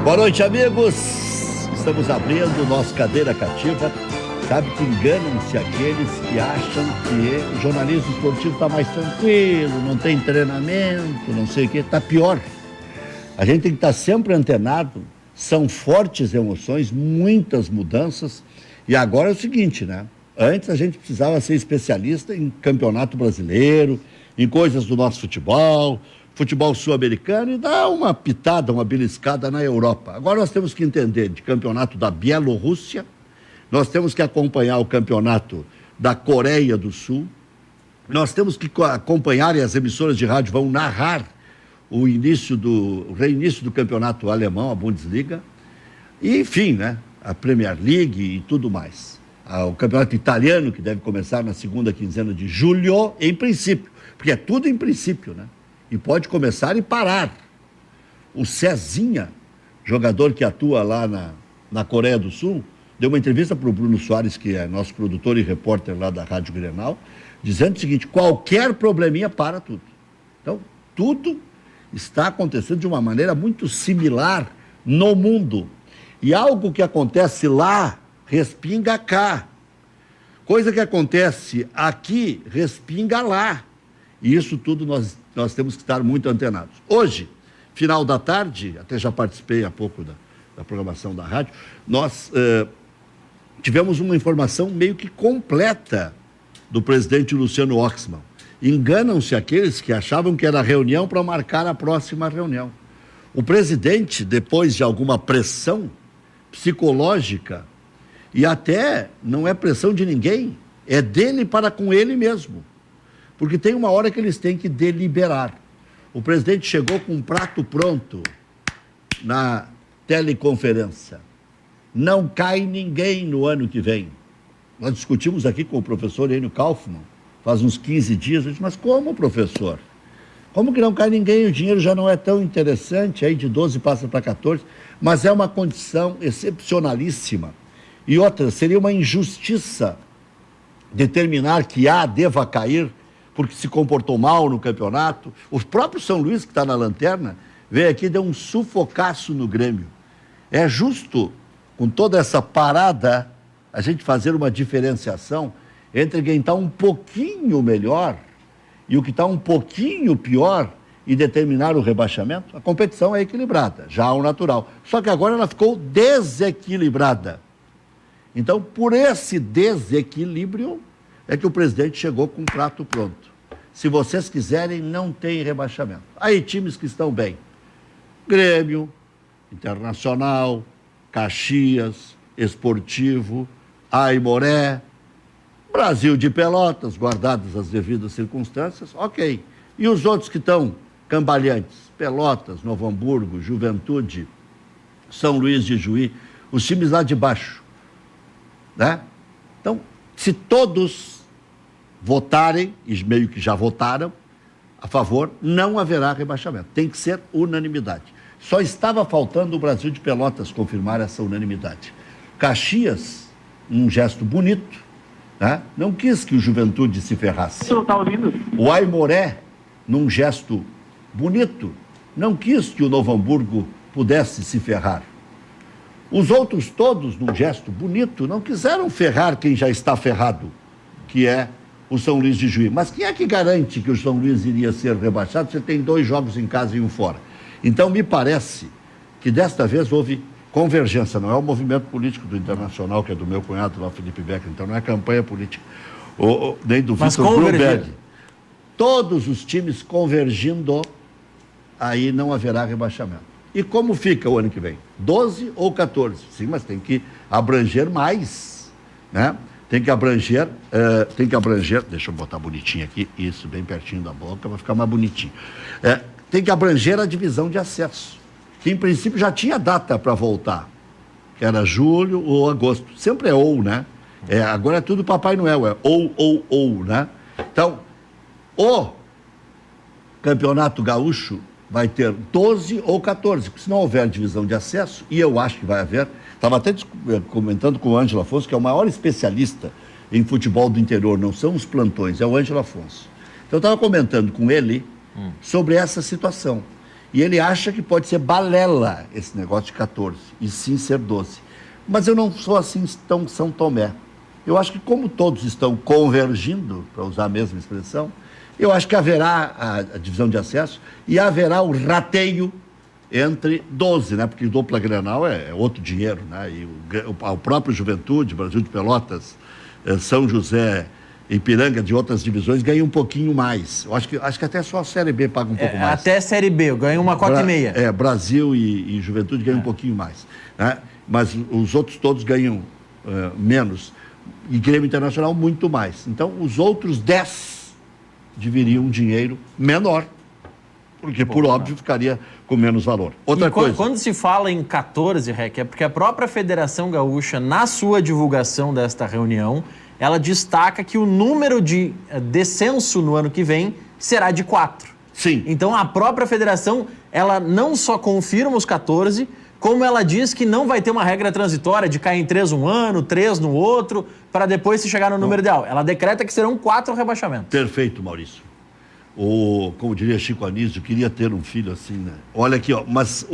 Boa noite, amigos. Estamos abrindo o nosso Cadeira Cativa. Sabe que enganam-se aqueles que acham que o jornalismo esportivo está mais tranquilo, não tem treinamento, não sei o quê. Está pior. A gente tem que estar sempre antenado. São fortes emoções, muitas mudanças. E agora é o seguinte, né? Antes a gente precisava ser especialista em campeonato brasileiro, em coisas do nosso futebol sul-americano e dar uma pitada, uma beliscada na Europa. Agora nós temos que entender de campeonato da Bielorrússia, nós temos que acompanhar o campeonato da Coreia do Sul, nós temos que acompanhar, e as emissoras de rádio vão narrar o reinício do campeonato alemão, a Bundesliga, e enfim, né, a Premier League e tudo mais. O campeonato italiano, que deve começar na segunda quinzena de julho, em princípio, porque é tudo em princípio, né? E pode começar e parar. O Cezinha, jogador que atua lá na Coreia do Sul, deu uma entrevista para o Bruno Soares, que é nosso produtor e repórter lá da Rádio Grenal, dizendo o seguinte: qualquer probleminha para tudo. Então, tudo está acontecendo de uma maneira muito similar no mundo. E algo que acontece lá, respinga cá. Coisa que acontece aqui, respinga lá. E isso tudo nós temos que estar muito antenados. Hoje, final da tarde, até já participei há pouco da programação da rádio, nós tivemos uma informação meio que completa do presidente Luciano Oxman. Enganam-se aqueles que achavam que era reunião para marcar a próxima reunião. O presidente, depois de alguma pressão psicológica, e até não é pressão de ninguém, é dele para com ele mesmo. Porque tem uma hora que eles têm que deliberar. O presidente chegou com um prato pronto na teleconferência. Não cai ninguém no ano que vem. Nós discutimos aqui com o professor Enio Kaufmann, faz uns 15 dias, eu disse, mas como, professor? Como que não cai ninguém? O dinheiro já não é tão interessante, aí de 12 passa para 14, mas é uma condição excepcionalíssima. E outra, seria uma injustiça determinar que A deva cair porque se comportou mal no campeonato. O próprio São Luís, que está na lanterna, veio aqui e deu um sufocaço no Grêmio. É justo, com toda essa parada, a gente fazer uma diferenciação entre quem está um pouquinho melhor e o que está um pouquinho pior e determinar o rebaixamento? A competição é equilibrada, já ao natural. Só que agora ela ficou desequilibrada. Então, por esse desequilíbrio, é que o presidente chegou com um prato pronto. Se vocês quiserem, não tem rebaixamento. Aí, times que estão bem. Grêmio, Internacional, Caxias, Esportivo, Aimoré, Brasil de Pelotas, guardadas as devidas circunstâncias, ok. E os outros que estão cambaleantes? Pelotas, Novo Hamburgo, Juventude, São Luís de Juí, os times lá de baixo, né? Então, se todos votarem, e meio que já votaram, a favor, não haverá rebaixamento. Tem que ser unanimidade. Só estava faltando o Brasil de Pelotas confirmar essa unanimidade. Caxias, num gesto bonito, né, não quis que o Juventude se ferrasse. Você não está ouvindo? O Aimoré, num gesto bonito, não quis que o Novo Hamburgo pudesse se ferrar. Os outros todos, num gesto bonito, não quiseram ferrar quem já está ferrado, que é o São Luís de Juí. Mas quem é que garante que o São Luís iria ser rebaixado? Você tem 2 jogos em casa e um fora. Então, me parece que desta vez houve convergência. Não é o movimento político do Internacional, que é do meu cunhado lá, Felipe Becker. Então, não é campanha política. Nem do Vitor Grunberg. Todos os times convergindo, aí não haverá rebaixamento. E como fica o ano que vem? 12 ou 14? Sim, mas tem que abranger mais, né? Tem que abranger, deixa eu botar bonitinho aqui, isso, bem pertinho da boca, vai ficar mais bonitinho. Tem que abranger a divisão de acesso, que em princípio já tinha data para voltar, que era julho ou agosto. Sempre é ou, né? Agora é tudo Papai Noel, é ou, né? Então, o Campeonato Gaúcho vai ter 12 ou 14, porque se não houver divisão de acesso, e eu acho que vai haver, estava até comentando com o Ângelo Afonso, que é o maior especialista em futebol do interior, não são os plantões, é o Ângelo Afonso. Então eu estava comentando com ele sobre essa situação. E ele acha que pode ser balela esse negócio de 14, e sim ser 12. Mas eu não sou assim tão São Tomé. Eu acho que como todos estão convergindo, para usar a mesma expressão, eu acho que haverá a divisão de acesso e haverá o rateio entre 12, né? Porque o dupla Grenal é outro dinheiro, né? E o próprio Juventude, Brasil de Pelotas, São José, Ipiranga, de outras divisões, ganha um pouquinho mais. Eu acho que até só a Série B paga um pouco mais. Até a Série B, ganha uma cota e meia. Brasil e Juventude ganham um pouquinho mais, né? Mas os outros todos ganham menos. E Grêmio Internacional muito mais. Então, os outros 10 diviriam um dinheiro menor, porque, por óbvio, ficaria com menos valor. Outra coisa. Quando se fala em 14, Rec, é porque a própria Federação Gaúcha, na sua divulgação desta reunião, ela destaca que o número de descenso no ano que vem será de 4. Sim. Então, a própria federação, ela não só confirma os 14, como ela diz que não vai ter uma regra transitória de cair em 3 um ano, 3 no outro, para depois se chegar no número ideal. Ela decreta que serão 4 rebaixamentos. Perfeito, Maurício. Como diria Chico Anísio, queria ter um filho assim, né? Olha aqui, ó, mas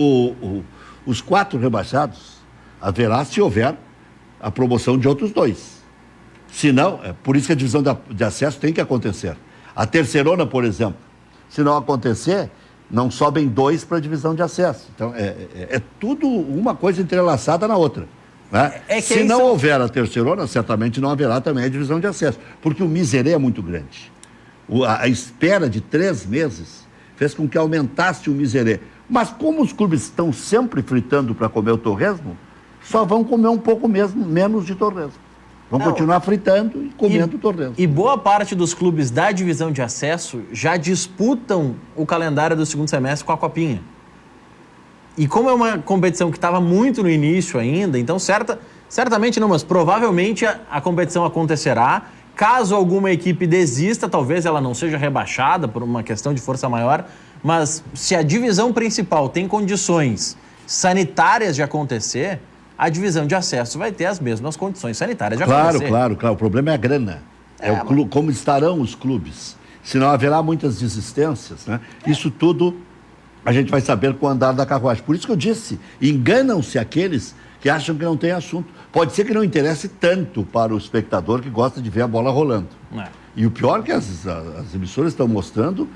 os 4 rebaixados haverá se houver a promoção de outros 2. Se não, por isso que a divisão de acesso tem que acontecer. A terceirona, por exemplo, se não acontecer, não sobem 2 para a divisão de acesso. Então, é tudo uma coisa entrelaçada na outra. Né? Se não houver a terceirona, certamente não haverá também a divisão de acesso, porque o miserê é muito grande. A espera de 3 meses fez com que aumentasse o miserê. Mas como os clubes estão sempre fritando para comer o torresmo, só vão comer um pouco menos de torresmo. Vão continuar fritando e comendo torresmo. E boa parte dos clubes da divisão de acesso já disputam o calendário do segundo semestre com a Copinha. E como é uma competição que estava muito no início ainda, então certamente não, mas provavelmente a competição acontecerá. Caso alguma equipe desista, talvez ela não seja rebaixada por uma questão de força maior, mas se a divisão principal tem condições sanitárias de acontecer, a divisão de acesso vai ter as mesmas condições sanitárias de acontecer. Claro. O problema é a grana. Como estarão os clubes. Se não haverá muitas desistências, né? Isso tudo a gente vai saber com o andar da carruagem. Por isso que eu disse, enganam-se aqueles que acham que não tem assunto. Pode ser que não interesse tanto para o espectador que gosta de ver a bola rolando. E o pior é que as emissoras estão mostrando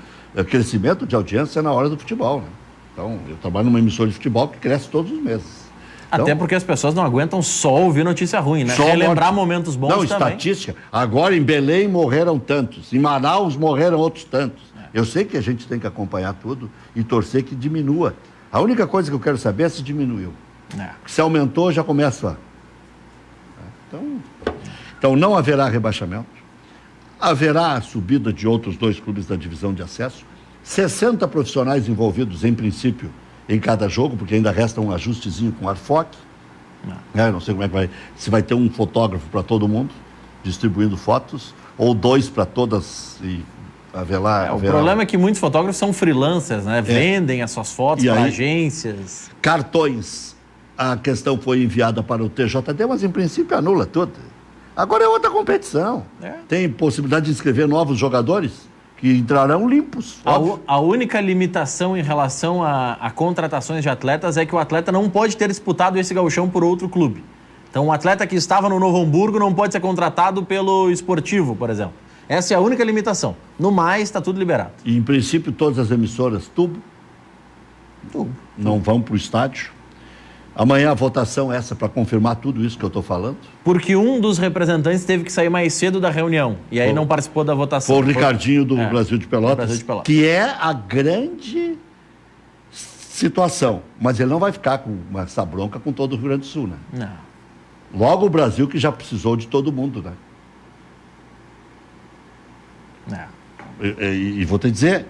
crescimento de audiência na hora do futebol, né? Então, eu trabalho numa emissora de futebol que cresce todos os meses. Então, até porque as pessoas não aguentam só ouvir notícia ruim, né? Relembrar momentos bons também. Não, estatística. Agora em Belém morreram tantos, em Manaus morreram outros tantos. Eu sei que a gente tem que acompanhar tudo e torcer que diminua. A única coisa que eu quero saber é se diminuiu. Se aumentou, já começa Então não haverá rebaixamento. Haverá a subida de outros 2 clubes da divisão de acesso. 60 profissionais envolvidos, em princípio, em cada jogo, porque ainda resta um ajustezinho com o Arfoc. Eu não sei como é que vai. Se vai ter um fotógrafo para todo mundo, distribuindo fotos, ou 2 para todas e haverá. O problema é que muitos fotógrafos são freelancers, né? Vendem as suas fotos para agências. Cartões. A questão foi enviada para o TJD, mas em princípio anula tudo. Agora é outra competição. Tem possibilidade de inscrever novos jogadores que entrarão limpos. A única limitação em relação a contratações de atletas é que o atleta não pode ter disputado esse gauchão por outro clube. Então, um atleta que estava no Novo Hamburgo não pode ser contratado pelo Esportivo, por exemplo. Essa é a única limitação. No mais, está tudo liberado. E, em princípio, todas as emissoras, tubo. Não vão para o estádio. Amanhã a votação é essa para confirmar tudo isso que eu estou falando. Porque um dos representantes teve que sair mais cedo da reunião e aí não participou da votação. Foi o Ricardinho do Brasil de Pelotas, que é a grande situação. Mas ele não vai ficar com essa bronca com todo o Rio Grande do Sul, né? Não. Logo o Brasil que já precisou de todo mundo, né? E vou te dizer,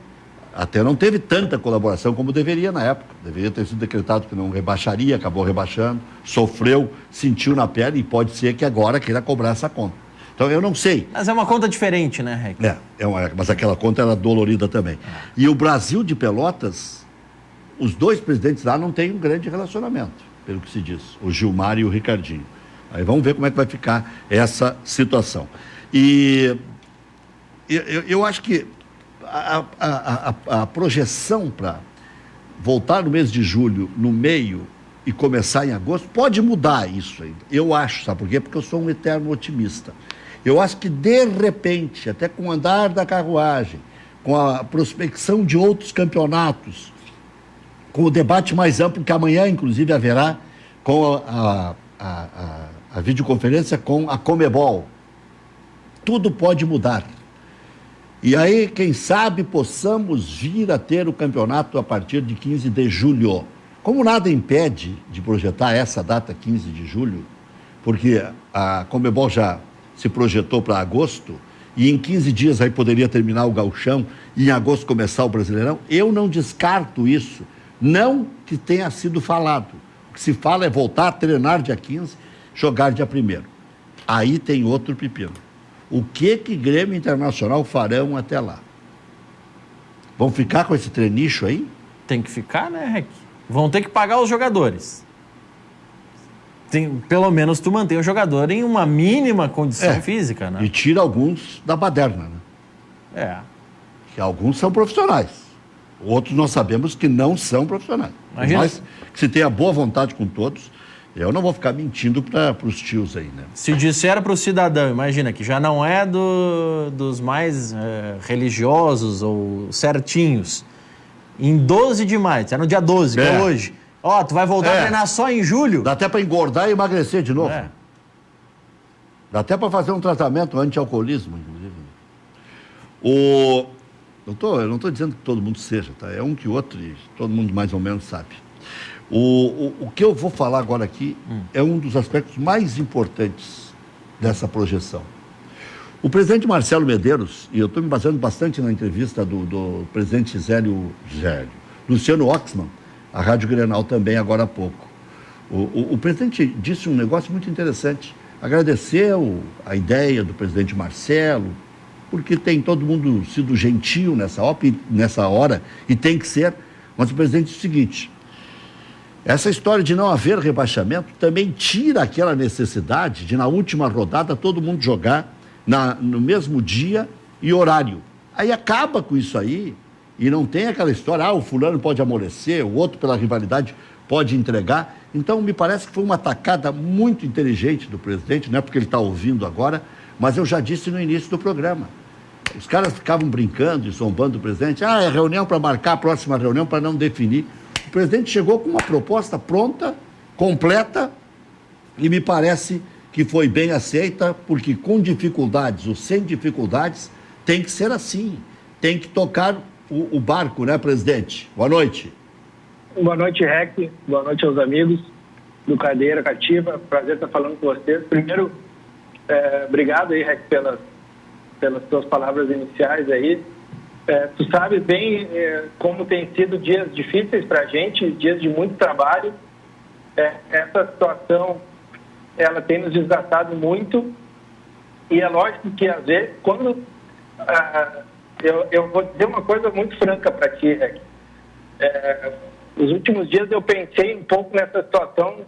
até não teve tanta colaboração como deveria na época. Deveria ter sido decretado que não rebaixaria, acabou rebaixando, sofreu, sentiu na pele e pode ser que agora queira cobrar essa conta. Então eu não sei. Mas é uma conta diferente, né, Rec? Mas aquela conta era dolorida também. E o Brasil de Pelotas, os 2 presidentes lá não têm um grande relacionamento, pelo que se diz, o Gilmar e o Ricardinho. Aí vamos ver como é que vai ficar essa situação. E eu acho que a projeção voltar no mês de julho, no meio, e começar em agosto, pode mudar isso ainda. Eu acho, sabe por quê? Porque eu sou um eterno otimista. Eu acho que, de repente, até com o andar da carruagem, com a prospecção de outros campeonatos, com o debate mais amplo que amanhã, inclusive, haverá, com a videoconferência com a Conmebol, tudo pode mudar. E aí, quem sabe, possamos vir a ter o campeonato a partir de 15 de julho. Como nada impede de projetar essa data, 15 de julho, porque a Conmebol já se projetou para agosto, e em 15 dias aí poderia terminar o Gauchão e em agosto começar o Brasileirão, eu não descarto isso. Não que tenha sido falado. O que se fala é voltar a treinar dia 15, jogar dia 1º. Aí tem outro pepino. O que Grêmio Internacional farão até lá? Vão ficar com esse treinicho aí? Tem que ficar, né, Rec? Vão ter que pagar os jogadores. Pelo menos tu mantém o jogador em uma mínima condição física, né? E tira alguns da baderna, né? Que alguns são profissionais. Outros nós sabemos que não são profissionais. Mas que se tenha boa vontade com todos, eu não vou ficar mentindo para os tios aí, né? Se disser para o cidadão, imagina, que já não é dos mais religiosos ou certinhos, em 12 de maio, é no dia 12, que é hoje, tu vai voltar a treinar só em julho? Dá até para engordar e emagrecer de novo. Dá até para fazer um tratamento anti-alcoolismo, inclusive. Eu não estou dizendo que todo mundo seja, tá? É um que outro e todo mundo mais ou menos sabe. O que eu vou falar agora aqui é um dos aspectos mais importantes dessa projeção. O presidente Marcelo Medeiros, e eu estou me baseando bastante na entrevista do presidente Luciano Oxman, a Rádio Grenal também, agora há pouco. O presidente disse um negócio muito interessante. Agradeceu a ideia do presidente Marcelo, porque tem todo mundo sido gentil nessa hora, e tem que ser. Mas o presidente disse o seguinte: essa história de não haver rebaixamento também tira aquela necessidade de, na última rodada, todo mundo jogar no mesmo dia e horário. Aí acaba com isso aí, e não tem aquela história, o fulano pode amolecer, o outro, pela rivalidade, pode entregar. Então, me parece que foi uma tacada muito inteligente do presidente, não é porque ele está ouvindo agora, mas eu já disse no início do programa. Os caras ficavam brincando e zombando o presidente. É reunião para marcar a próxima reunião, para não definir. O presidente chegou com uma proposta pronta, completa, e me parece que foi bem aceita, porque com dificuldades ou sem dificuldades, tem que ser assim. Tem que tocar o barco, né, presidente? Boa noite. Boa noite, Rec. Boa noite aos amigos do Cadeira Cativa. Prazer estar falando com vocês. Primeiro, obrigado aí, Rec, pelas tuas palavras iniciais aí. Tu sabes bem como tem sido dias difíceis para a gente, dias de muito trabalho. Essa situação, ela tem nos desgastado muito, e é lógico que, às vezes, quando... eu vou dizer uma coisa muito franca para ti, Rec. Nos últimos dias eu pensei um pouco nessa situação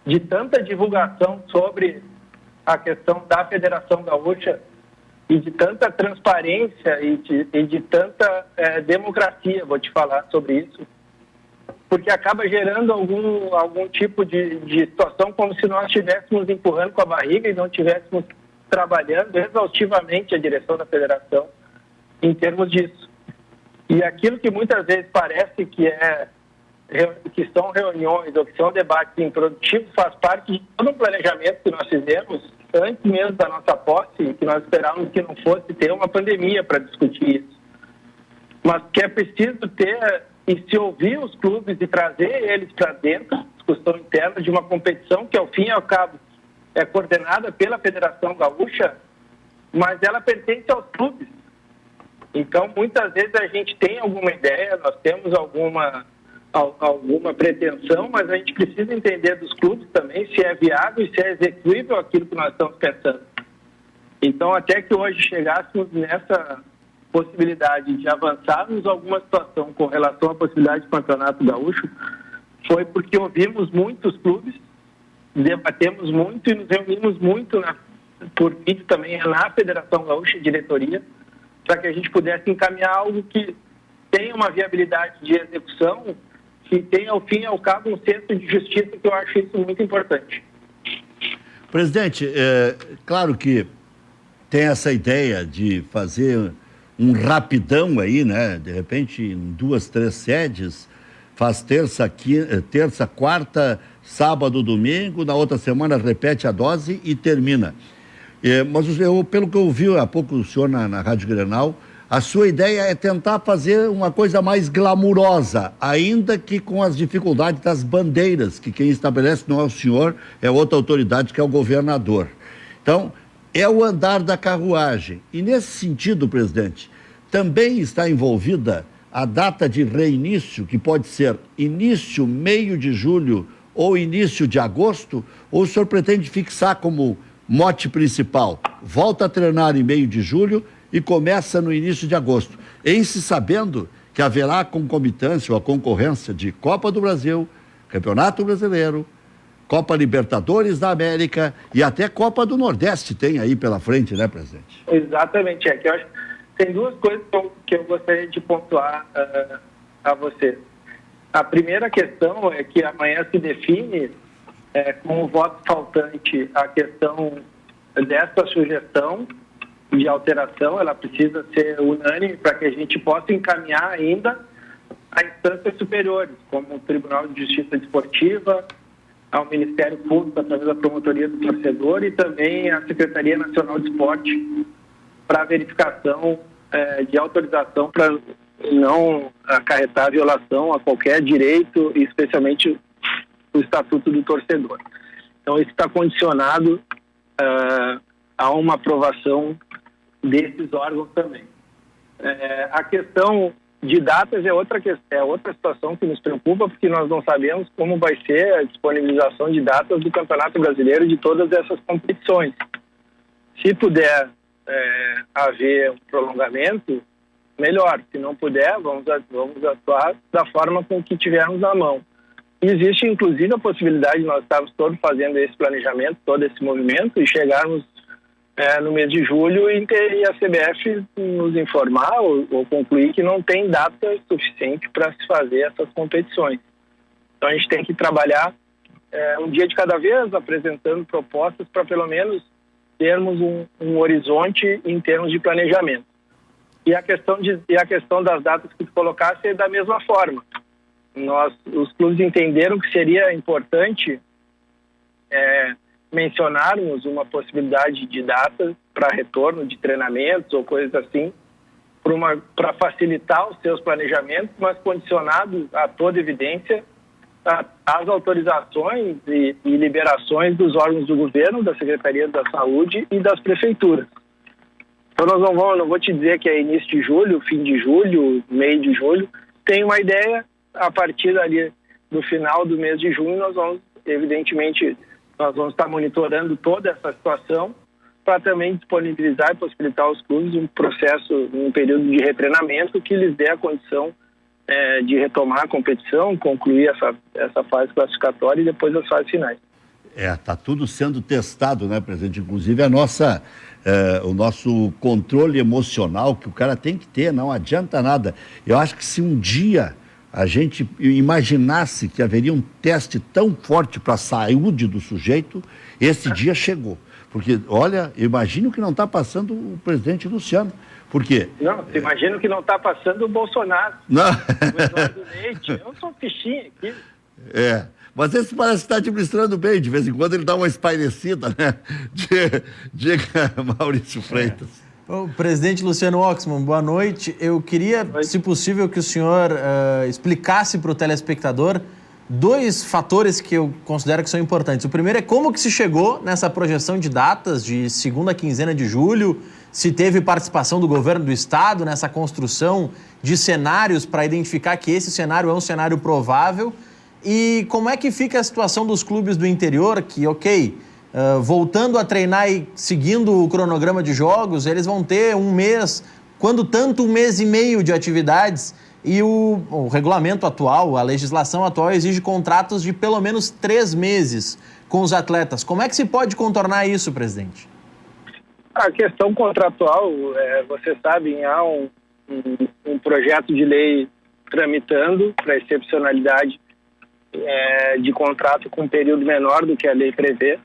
de tanta divulgação sobre a questão da Federação Gaúcha e de tanta transparência e de tanta democracia, vou te falar sobre isso, porque acaba gerando algum tipo de situação como se nós estivéssemos empurrando com a barriga e não estivéssemos trabalhando exaustivamente a direção da federação em termos disso. E aquilo que muitas vezes parece que são reuniões ou que são debates improdutivos faz parte de todo um planejamento que nós fizemos antes mesmo da nossa posse, que nós esperávamos que não fosse ter uma pandemia para discutir isso. Mas que é preciso ter e se ouvir os clubes e trazer eles para dentro da discussão interna de uma competição que, ao fim e ao cabo, é coordenada pela Federação Gaúcha, mas ela pertence aos clubes. Então, muitas vezes a gente tem alguma ideia, nós temos alguma pretensão, mas a gente precisa entender dos clubes também se é viável e se é execuível aquilo que nós estamos pensando. Então, até que hoje chegássemos nessa possibilidade de avançarmos alguma situação com relação à possibilidade de campeonato gaúcho, foi porque ouvimos muitos clubes, debatemos muito e nos reunimos muito por vídeo também na Federação Gaúcha e diretoria, para que a gente pudesse encaminhar algo que tenha uma viabilidade de execução, que tenha, ao fim e ao cabo, um centro de justiça, que eu acho isso muito importante. Presidente, claro que tem essa ideia de fazer um rapidão aí, né? De repente, em 2, 3 sedes, faz terça, quarta, sábado, domingo, na outra semana repete a dose e termina. Mas pelo que eu ouvi há pouco o senhor na Rádio Grenal, a sua ideia é tentar fazer uma coisa mais glamurosa, ainda que com as dificuldades das bandeiras, que quem estabelece não é o senhor, é outra autoridade, que é o governador. Então, é o andar da carruagem. E nesse sentido, presidente, também está envolvida a data de reinício, que pode ser início, meio de julho ou início de agosto, ou o senhor pretende fixar como mote principal, volta a treinar em meio de julho e começa no início de agosto, em se sabendo que haverá a concomitância ou a concorrência de Copa do Brasil, Campeonato Brasileiro, Copa Libertadores da América e até Copa do Nordeste tem aí pela frente, né, presidente? Exatamente, que eu acho que tem duas coisas que eu gostaria de pontuar a você. A primeira questão é que amanhã se define com o voto faltante a questão dessa sugestão de alteração. Ela precisa ser unânime para que a gente possa encaminhar ainda a instâncias superiores, como o Tribunal de Justiça Desportiva, ao Ministério Público através da Promotoria do Torcedor e também a Secretaria Nacional de Esporte para verificação de autorização para não acarretar violação a qualquer direito, especialmente o Estatuto do Torcedor. Então, isso está condicionado a uma aprovação desses órgãos também. A questão de datas é outra situação que nos preocupa, porque nós não sabemos como vai ser a disponibilização de datas do Campeonato Brasileiro de todas essas competições. Se puder haver um prolongamento, melhor. Se não puder, vamos atuar da forma com que tivermos na mão. Existe, inclusive, a possibilidade de nós estarmos todos fazendo esse planejamento, todo esse movimento, e chegarmos no mês de julho e a CBF nos informar ou concluir que não tem data suficiente para se fazer essas competições. Então, a gente tem que trabalhar um dia de cada vez, apresentando propostas para, pelo menos, termos um horizonte em termos de planejamento. E a questão das datas que tu colocaste é da mesma forma. Os clubes entenderam que seria importante mencionarmos uma possibilidade de data para retorno de treinamentos ou coisas assim, para facilitar os seus planejamentos, mas condicionado a toda evidência às autorizações e liberações dos órgãos do governo, da Secretaria da Saúde e das prefeituras. Então nós não vou te dizer que é início de julho, fim de julho, meio de julho. Tem uma ideia, a partir ali do final do mês de junho, nós vamos estar monitorando toda essa situação para também disponibilizar e possibilitar aos clubes um período de retreinamento que lhes dê a condição de retomar a competição, concluir essa fase classificatória e depois as fases finais. Está tudo sendo testado, né, presidente? Inclusive o nosso controle emocional que o cara tem que ter, não adianta nada. Eu acho que se um dia a gente imaginasse que haveria um teste tão forte para a saúde do sujeito, esse dia chegou. Porque, olha, imagine o que não está passando o presidente Luciano. Por quê? Não, você imagina o que não está passando o Bolsonaro. Não. O Eduardo Leite. Eu sou um fichinho aqui. Mas esse parece estar administrando bem. De vez em quando ele dá uma espairecida, né? Diga, Maurício Freitas. O presidente Luciano Oxman, boa noite. Eu queria, se possível, que o senhor explicasse para o telespectador 2 fatores que eu considero que são importantes. O primeiro é como que se chegou nessa projeção de datas de segunda quinzena de julho, se teve participação do governo do estado nessa construção de cenários para identificar que esse cenário é um cenário provável, e como é que fica a situação dos clubes do interior que, voltando a treinar e seguindo o cronograma de jogos, eles vão ter um mês, quando tanto 1 mês e meio de atividades, e o regulamento atual, a legislação atual exige contratos de pelo menos 3 meses com os atletas. Como é que se pode contornar isso, presidente? A questão contratual, vocês sabem, há um projeto de lei tramitando para excepcionalidade de contrato com um período menor do que a lei prevê.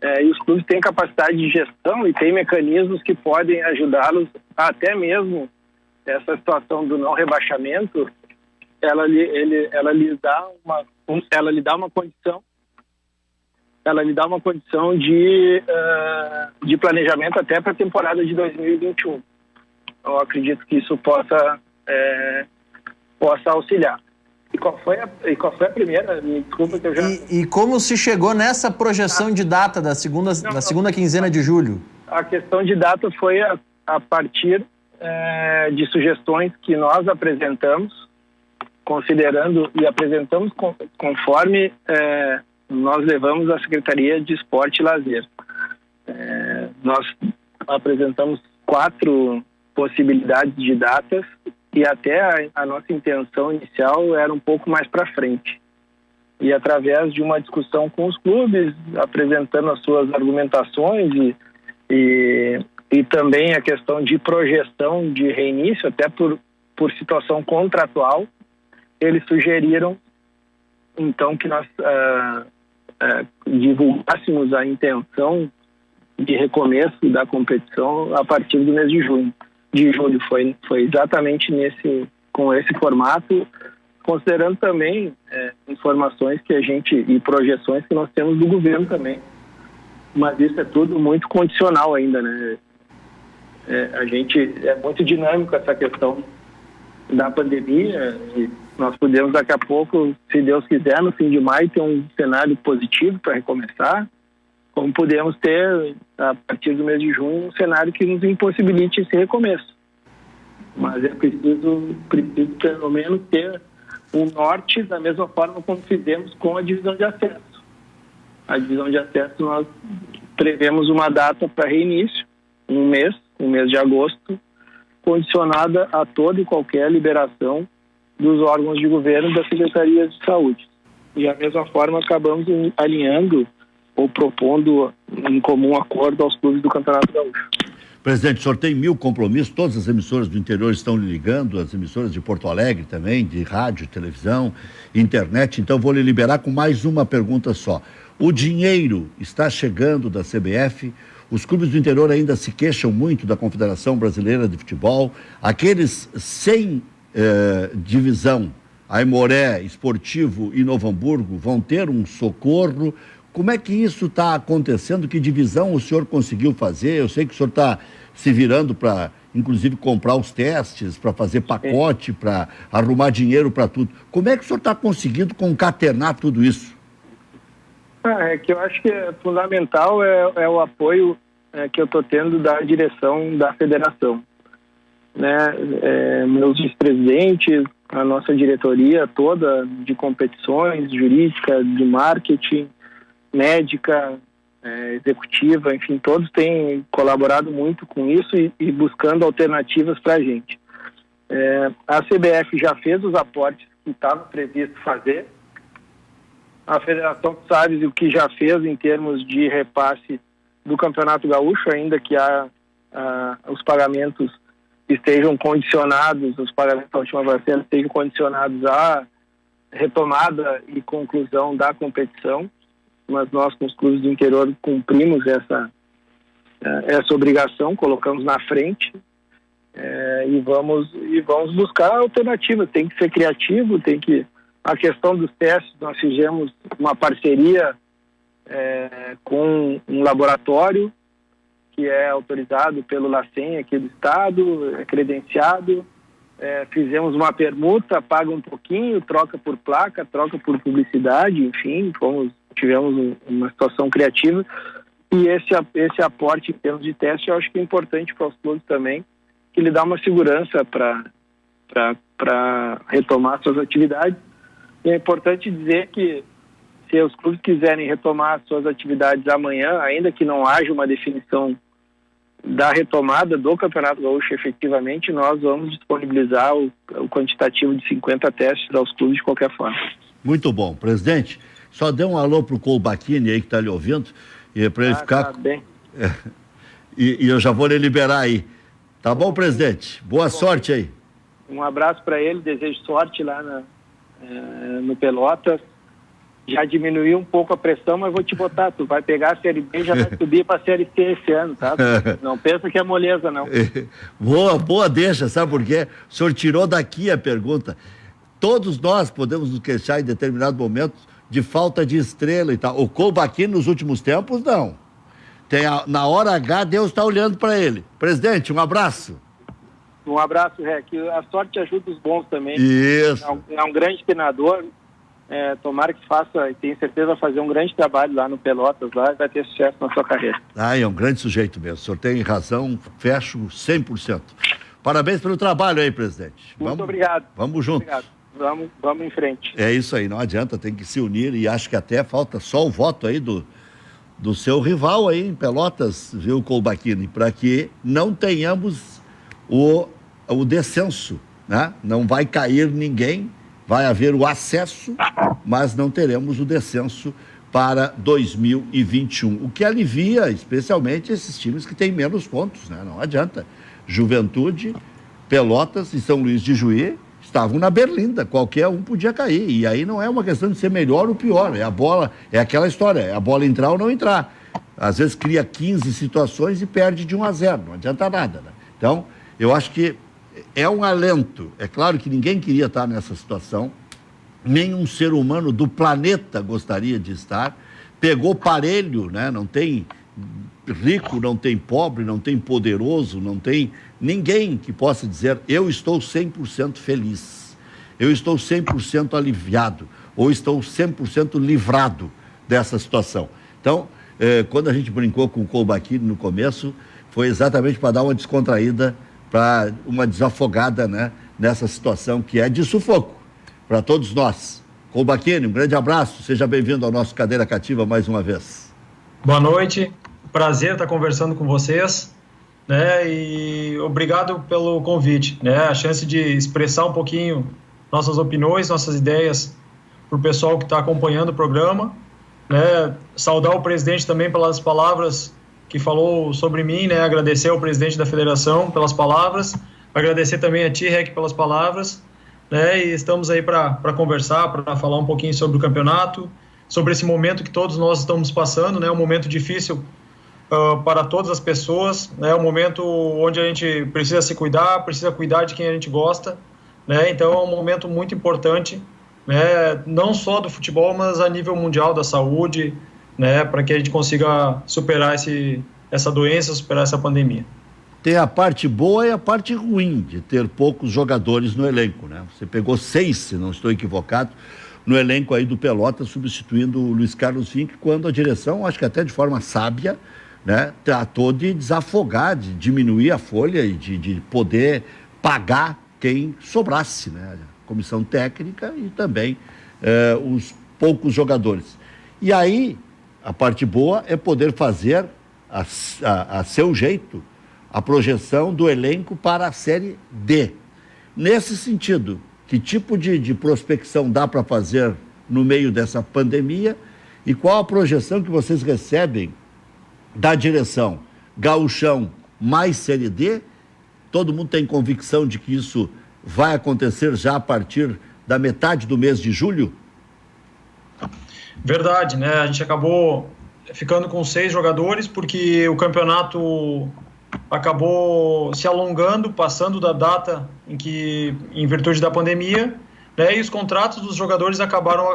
E os clubes têm capacidade de gestão e têm mecanismos que podem ajudá-los até mesmo essa situação do não rebaixamento. Ela lhe dá uma condição de planejamento até para a temporada de 2021. Eu acredito que isso possa auxiliar. E qual foi a primeira? Me desculpa que eu já... E como se chegou nessa projeção de data da segunda quinzena de julho? A questão de data foi a partir de sugestões que nós apresentamos, considerando e apresentamos conforme nós levamos à Secretaria de Esporte e Lazer. Nós apresentamos 4 possibilidades de datas e até a nossa intenção inicial era um pouco mais para frente. E através de uma discussão com os clubes, apresentando as suas argumentações e também a questão de projeção de reinício, até por situação contratual, eles sugeriram, então, que nós divulgássemos a intenção de recomeço da competição a partir do mês de julho. Foi exatamente com esse formato, considerando também informações que a gente e projeções que nós temos do governo também. Mas isso é tudo muito condicional ainda, né? É muito dinâmico essa questão da pandemia e nós podemos daqui a pouco, se Deus quiser, no fim de maio ter um cenário positivo para recomeçar, como podemos ter a partir do mês de junho um cenário que nos impossibilite esse recomeço. Mas é preciso pelo menos ter um norte da mesma forma como fizemos com a divisão de acesso. A divisão de acesso nós prevemos uma data para reinício, um mês de agosto, condicionada a toda e qualquer liberação dos órgãos de governo da Secretaria de Saúde. E da mesma forma acabamos alinhando ou propondo em comum acordo aos clubes do Campeonato Gaúcho. Presidente, o senhor tem 1000 compromissos, todas as emissoras do interior estão lhe ligando, as emissoras de Porto Alegre também, de rádio, televisão, internet, então vou lhe liberar com mais uma pergunta só. O dinheiro está chegando da CBF, os clubes do interior ainda se queixam muito da Confederação Brasileira de Futebol, aqueles sem divisão, Aimoré, Esportivo e Novo Hamburgo, vão ter um socorro. Como é que isso está acontecendo? Que divisão o senhor conseguiu fazer? Eu sei que o senhor está se virando para, inclusive, comprar os testes, para fazer pacote, para arrumar dinheiro para tudo. Como é que o senhor está conseguindo concatenar tudo isso? É que eu acho que fundamental é o apoio que eu estou tendo da direção da federação. Meus vice-presidentes, a nossa diretoria toda de competições, jurídica, de marketing, médica, executiva, enfim, todos têm colaborado muito com isso e buscando alternativas para a gente. A CBF já fez os aportes que estava previsto fazer. A Federação, sabe o que já fez em termos de repasse do Campeonato Gaúcho, ainda que os pagamentos estejam condicionados, os pagamentos da última parcela estejam condicionados à retomada e conclusão da competição, mas nós, com os clubes do interior, cumprimos essa obrigação, colocamos na frente e vamos buscar alternativas. Tem que ser criativo, a questão dos testes, nós fizemos uma parceria com um laboratório que é autorizado pelo LACEN aqui do estado, é credenciado, fizemos uma permuta, paga um pouquinho, troca por placa, troca por publicidade, enfim, tivemos uma situação criativa e esse aporte em termos de teste eu acho que é importante para os clubes também, que lhe dá uma segurança para retomar suas atividades. E é importante dizer que se os clubes quiserem retomar suas atividades amanhã, ainda que não haja uma definição da retomada do Campeonato Gaúcho efetivamente, nós vamos disponibilizar o quantitativo de 50 testes aos clubes de qualquer forma. Muito bom. Presidente, só dê um alô pro Colbachini aí que está lhe ouvindo, para ele ficar... Tá bem. E eu já vou lhe liberar aí. Tá bom, presidente? Boa sorte aí. Um abraço para ele, desejo sorte lá no Pelotas. Já diminuiu um pouco a pressão, mas vou te botar, tu vai pegar a Série B e já vai subir para a Série C esse ano, tá? Não pensa que é moleza, não. Boa deixa, sabe por quê? O senhor tirou daqui a pergunta. Todos nós podemos nos queixar em determinado momento de falta de estrela e tal. O Colbachini nos últimos tempos, não. Na hora H, Deus está olhando para ele. Presidente, um abraço. Um abraço, Rec. A sorte ajuda os bons também. Isso. É um grande treinador. Tomara que faça, e tenho certeza, vai fazer um grande trabalho lá no Pelotas, lá, e vai ter sucesso na sua carreira. É um grande sujeito mesmo. O senhor tem razão, fecho 100%. Parabéns pelo trabalho aí, presidente. Muito obrigado. Vamos juntos. Obrigado. Vamos em frente. É isso aí, não adianta, tem que se unir, e acho que até falta só o voto aí do seu rival aí em Pelotas, viu, Colbachini, para que não tenhamos o descenso, né? Não vai cair ninguém. Vai haver o acesso, mas não teremos o descenso para 2021. O que alivia, especialmente, esses times que têm menos pontos, né? Não adianta. Juventude, Pelotas e São Luís de Juí estavam na berlinda. Qualquer um podia cair. E aí não é uma questão de ser melhor ou pior. É a bola, é aquela história. É a bola entrar ou não entrar. Às vezes cria 15 situações e perde de 1-0. Não adianta nada, né? Então, eu acho que é um alento. É claro que ninguém queria estar nessa situação, nenhum ser humano do planeta gostaria de estar. Pegou parelho, né? Não tem rico, não tem pobre, não tem poderoso, não tem ninguém que possa dizer eu estou 100% feliz, eu estou 100% aliviado, ou estou 100% livrado dessa situação. Então, quando a gente brincou com o Colbachini no começo, foi exatamente para dar uma descontraída, para uma desafogada, né, nessa situação que é de sufoco para todos nós. Colbachini, um grande abraço, seja bem-vindo ao nosso Cadeira Cativa mais uma vez. Boa noite, prazer estar conversando com vocês, né, e obrigado pelo convite, né, a chance de expressar um pouquinho nossas opiniões, nossas ideias para o pessoal que está acompanhando o programa, né, saudar o presidente também pelas palavras que falou sobre mim, né, agradecer ao presidente da federação pelas palavras, agradecer também a ti, Rec, pelas palavras, né, e estamos aí para conversar, para falar um pouquinho sobre o campeonato, sobre esse momento que todos nós estamos passando, né, um momento difícil para todas as pessoas, né, um momento onde a gente precisa se cuidar, precisa cuidar de quem a gente gosta, né, então é um momento muito importante, né, não só do futebol, mas a nível mundial da saúde, né, para que a gente consiga superar essa doença, superar essa pandemia. Tem a parte boa e a parte ruim de ter poucos jogadores no elenco, né? Você pegou 6, se não estou equivocado, no elenco aí do Pelotas, substituindo o Luiz Carlos Vinck, quando a direção, acho que até de forma sábia, né, tratou de desafogar, de diminuir a folha e de poder pagar quem sobrasse, né? A comissão técnica e também os poucos jogadores. E aí, a parte boa é poder fazer a seu jeito a projeção do elenco para a Série D. Nesse sentido, que tipo de prospecção dá para fazer no meio dessa pandemia e qual a projeção que vocês recebem da direção? Gauchão mais Série D? Todo mundo tem convicção de que isso vai acontecer já a partir da metade do mês de julho? Verdade, né? A gente acabou ficando com 6 jogadores porque o campeonato acabou se alongando, passando da data em virtude da pandemia, né? E os contratos dos jogadores acabaram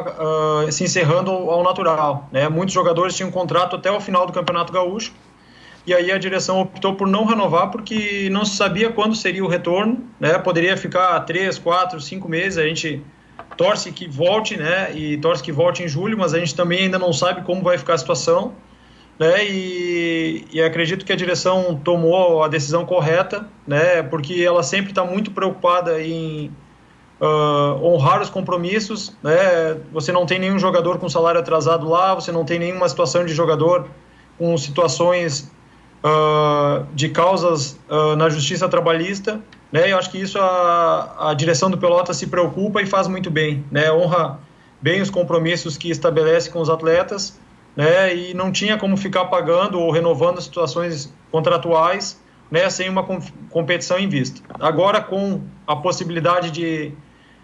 se encerrando ao natural, né? Muitos jogadores tinham contrato até o final do Campeonato Gaúcho e aí a direção optou por não renovar porque não se sabia quando seria o retorno, né? Poderia ficar 3, 4, 5 meses, a gente torce que volte, né? E torce que volte em julho, mas a gente também ainda não sabe como vai ficar a situação, né? E acredito que a direção tomou a decisão correta, né? Porque ela sempre está muito preocupada em honrar os compromissos, né? Você não tem nenhum jogador com salário atrasado lá, você não tem nenhuma situação de jogador com situações de causas na justiça trabalhista, né? Eu acho que isso a direção do Pelotas se preocupa e faz muito bem, né? Honra bem os compromissos que estabelece com os atletas, né? E não tinha como ficar pagando ou renovando situações contratuais né, sem uma competição em vista. Agora, com a possibilidade de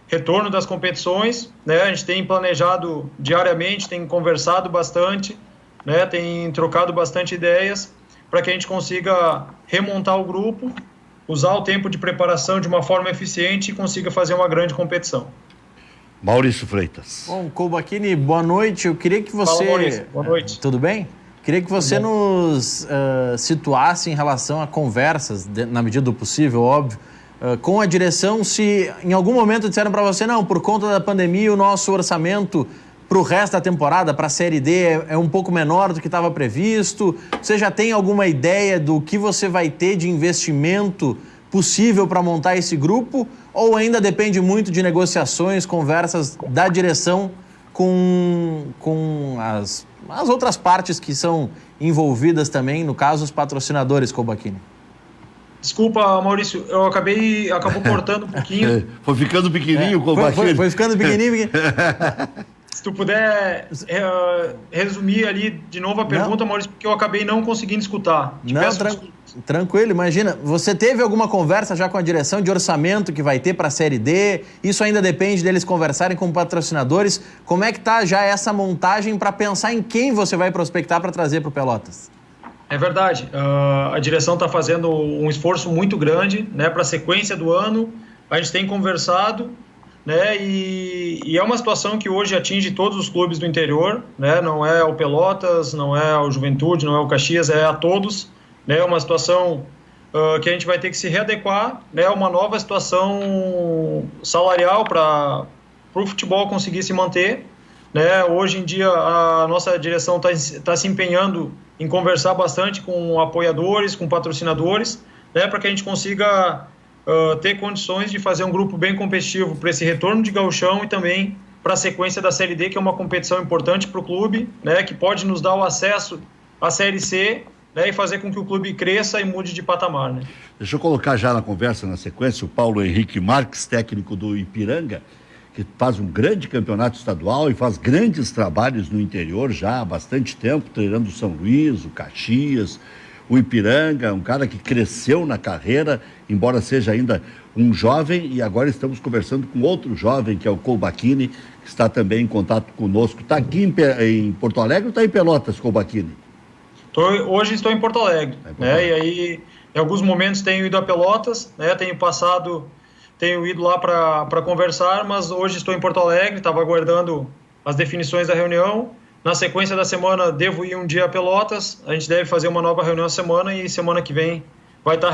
retorno das competições, né, a gente tem planejado diariamente, tem conversado bastante, né, tem trocado bastante ideias para que a gente consiga remontar o grupo, usar o tempo de preparação de uma forma eficiente e consiga fazer uma grande competição. Maurício Freitas. Bom, Kolbachini, boa noite. Eu queria que você... Fala, Maurício. Boa noite. Tudo bem? Queria que você nos situasse em relação a conversas, na medida do possível, óbvio, com a direção, se em algum momento disseram para você, não, por conta da pandemia, o nosso orçamento para o resto da temporada, para a Série D, é um pouco menor do que estava previsto. Você já tem alguma ideia do que você vai ter de investimento possível para montar esse grupo? Ou ainda depende muito de negociações, conversas da direção com as outras partes que são envolvidas também, no caso, os patrocinadores, Kolbachini? Desculpa, Maurício, acabou cortando um pouquinho. Foi ficando pequenininho o Kolbachini. Foi ficando pequenininho. Se tu puder resumir ali de novo a pergunta, Maurício, porque eu acabei não conseguindo escutar. Tranquilo, imagina. Você teve alguma conversa já com a direção de orçamento que vai ter para a Série D? Isso ainda depende deles conversarem com patrocinadores. Como é que está já essa montagem para pensar em quem você vai prospectar para trazer para o Pelotas? É verdade. A direção está fazendo um esforço muito grande, né, para a sequência do ano. A gente tem conversado, né, e é uma situação que hoje atinge todos os clubes do interior, né, não é o Pelotas, não é o Juventude, não é o Caxias, é a todos. É uma situação que a gente vai ter que se readequar, né, uma nova situação salarial para o futebol conseguir se manter. Né? Hoje em dia a nossa direção está se empenhando em conversar bastante com apoiadores, com patrocinadores, né, para que a gente consiga ter condições de fazer um grupo bem competitivo para esse retorno de gauchão e também para a sequência da Série D, que é uma competição importante para o clube, né, que pode nos dar o acesso à Série C, né, e fazer com que o clube cresça e mude de patamar. Né? Deixa eu colocar já na conversa, na sequência, o Paulo Henrique Marques, técnico do Ipiranga, que faz um grande campeonato estadual e faz grandes trabalhos no interior já há bastante tempo, treinando o São Luís, o Caxias, o Ipiranga, um cara que cresceu na carreira, embora seja ainda um jovem, e agora estamos conversando com outro jovem, que é o Kolbachini, que está também em contato conosco. Está aqui em Porto Alegre ou está em Pelotas, Kolbachini? Hoje estou em Porto Alegre, né? E aí em alguns momentos tenho ido a Pelotas, né? Tenho ido lá para conversar, mas hoje estou em Porto Alegre, estava aguardando as definições da reunião. Na sequência da semana devo ir um dia a Pelotas, a gente deve fazer uma nova reunião essa semana e semana que vem vai estar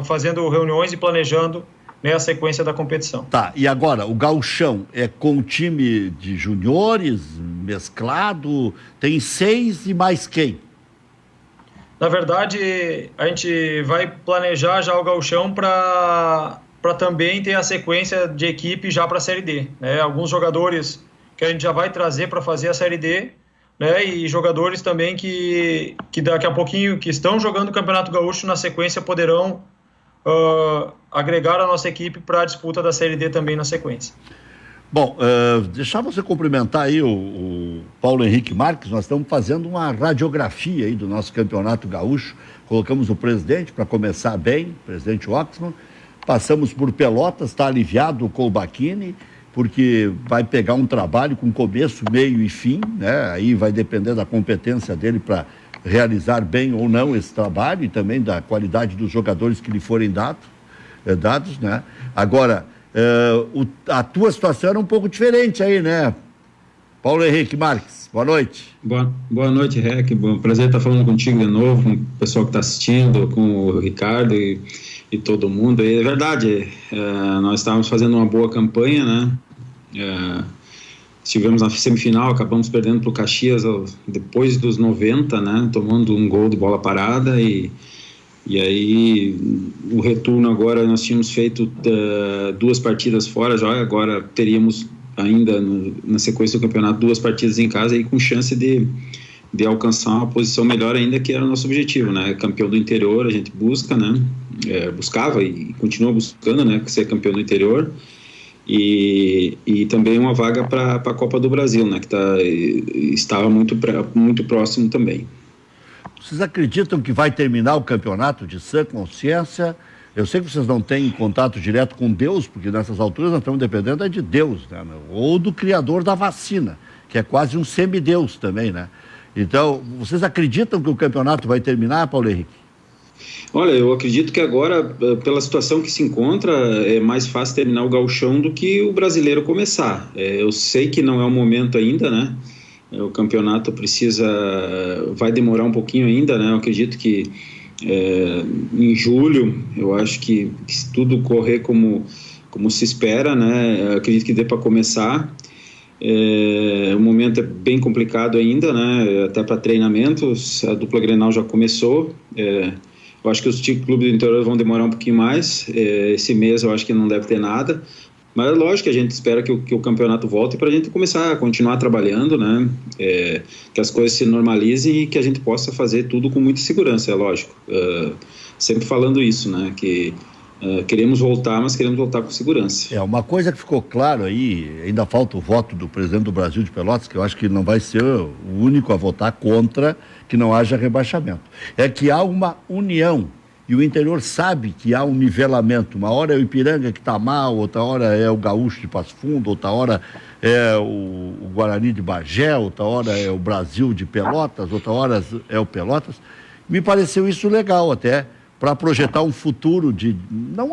fazendo reuniões e planejando, né, a sequência da competição. Tá, e agora, o gauchão é com time de juniores, mesclado, tem 6 e mais quem? Na verdade, a gente vai planejar já o gauchão para também ter a sequência de equipe já para a Série D. Né? Alguns jogadores que a gente já vai trazer para fazer a Série D, né? E jogadores também que daqui a pouquinho, que estão jogando o Campeonato Gaúcho, na sequência poderão agregar a nossa equipe para a disputa da Série D também na sequência. Bom, deixar você cumprimentar aí o Paulo Henrique Marques. Nós estamos fazendo uma radiografia aí do nosso Campeonato Gaúcho. Colocamos o presidente para começar bem, o presidente Oxman. Passamos por Pelotas, está aliviado o Kolbachini, porque vai pegar um trabalho com começo, meio e fim, né? Aí vai depender da competência dele para realizar bem ou não esse trabalho e também da qualidade dos jogadores que lhe forem dados, né? Agora, a tua situação era um pouco diferente aí, né? Paulo Henrique Marques, boa noite. Boa noite, Rec. Prazer estar falando contigo de novo, com o pessoal que está assistindo, com o Ricardo e todo mundo. E é verdade, nós estávamos fazendo uma boa campanha, né? Estivemos na semifinal, acabamos perdendo para o Caxias depois dos 90, né? Tomando um gol de bola parada e aí o retorno agora, nós tínhamos feito 2 partidas fora já, agora teríamos ainda na sequência do campeonato 2 partidas em casa e com chance de alcançar uma posição melhor ainda, que era o nosso objetivo, né? Campeão do interior a gente busca, né? Buscava e continua buscando, né? Ser campeão do interior e também uma vaga para a Copa do Brasil, né? Que estava muito próximo também. vocês acreditam que vai terminar o campeonato de sã consciência? Eu sei que vocês não têm contato direto com Deus, porque nessas alturas nós estamos dependendo de Deus, né? Ou do criador da vacina, que é quase um semideus também, né? Então, vocês acreditam que o campeonato vai terminar, Paulo Henrique? Olha, eu acredito que agora, pela situação que se encontra, é mais fácil terminar o gauchão do que o brasileiro começar. Eu sei que não é o momento ainda, né? O campeonato vai demorar um pouquinho ainda, né? Eu acredito que em julho, eu acho que se tudo correr como se espera, né? Eu acredito que dê para começar. O momento é bem complicado ainda, né? Até para treinamentos, a dupla Grenal já começou. Eu acho que os clubes do interior vão demorar um pouquinho mais. Esse mês eu acho que não deve ter nada. Mas é lógico que a gente espera que o campeonato volte para a gente começar a continuar trabalhando, né? Que as coisas se normalizem e que a gente possa fazer tudo com muita segurança, é lógico. Sempre falando isso, né? Que queremos voltar, mas queremos voltar com segurança. Uma coisa que ficou claro aí, ainda falta o voto do presidente do Brasil de Pelotas, que eu acho que não vai ser o único a votar contra que não haja rebaixamento. É que há uma união, e o interior sabe que há um nivelamento. Uma hora é o Ipiranga que está mal, outra hora é o Gaúcho de Passo Fundo, outra hora é o Guarani de Bagé, outra hora é o Brasil de Pelotas, outra hora é o Pelotas. Me pareceu isso legal até, para projetar um futuro de, não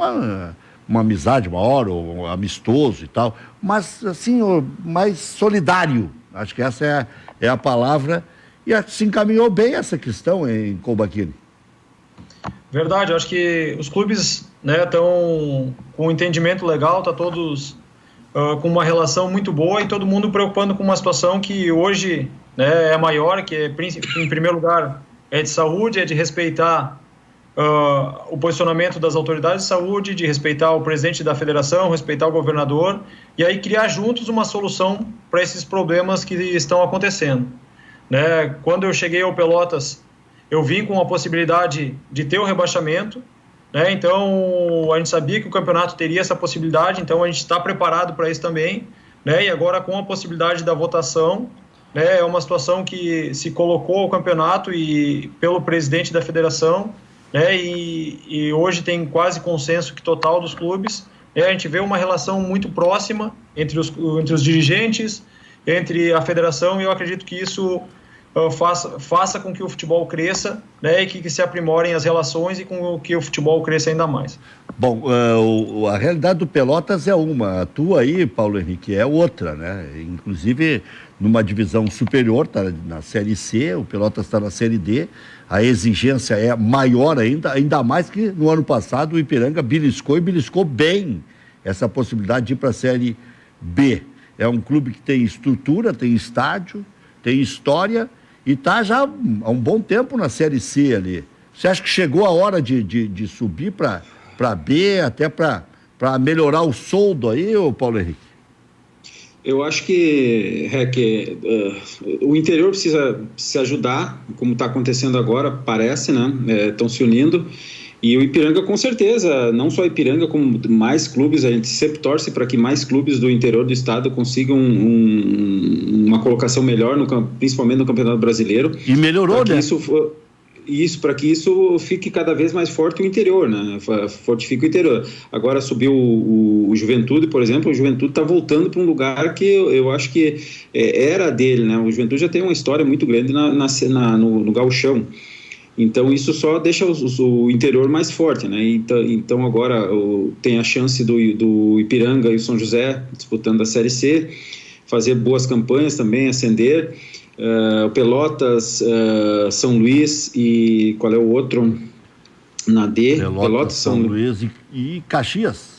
uma amizade maior, ou amistoso e tal, mas assim, mais solidário. Acho que essa é a palavra, e se encaminhou bem essa questão em Combaqui. Verdade, eu acho que os clubes estão com um entendimento legal, tá todos com uma relação muito boa e todo mundo preocupando com uma situação que hoje é maior, que em primeiro lugar é de saúde, é de respeitar o posicionamento das autoridades de saúde, de respeitar o presidente da federação, respeitar o governador, e aí criar juntos uma solução para esses problemas que estão acontecendo. Quando eu cheguei ao Pelotas, eu vim com a possibilidade de ter o rebaixamento, então a gente sabia que o campeonato teria essa possibilidade, então a gente está preparado para isso também, e agora com a possibilidade da votação, é uma situação que se colocou o campeonato e pelo presidente da federação, e hoje tem quase consenso total dos clubes. A gente vê uma relação muito próxima entre os dirigentes, entre a federação, e eu acredito que isso faça com que o futebol cresça, e que se aprimorem as relações e com que o futebol cresça ainda mais. Bom, a realidade do Pelotas é uma, a tua aí, Paulo Henrique, é outra, né? Inclusive numa divisão superior, está na Série C, o Pelotas está na Série D, a exigência é maior ainda mais que no ano passado o Ipiranga beliscou bem essa possibilidade de ir para a Série B. É um clube que tem estrutura, tem estádio, tem história e está já há um bom tempo na Série C ali. Você acha que chegou a hora de subir para B, até para melhorar o soldo aí, ô Paulo Henrique? Eu acho que, o interior precisa se ajudar, como está acontecendo agora, parece, né? Estão se unindo. E o Ipiranga, com certeza, não só Ipiranga, como mais clubes, a gente sempre torce para que mais clubes do interior do estado consigam uma colocação melhor, principalmente no Campeonato Brasileiro. E melhorou, né? Para que isso fique cada vez mais forte o interior, né? Fortifica o interior. Agora subiu o Juventude, por exemplo, o Juventude está voltando para um lugar que eu acho que era dele, né? O Juventude já tem uma história muito grande no gauchão. Então isso só deixa o interior mais forte, né? Então agora tem a chance do Ipiranga e o São José disputando a Série C, fazer boas campanhas também, ascender. O Pelotas, São Luís e qual é o outro? Na D. Pelotas, São Luís e Caxias.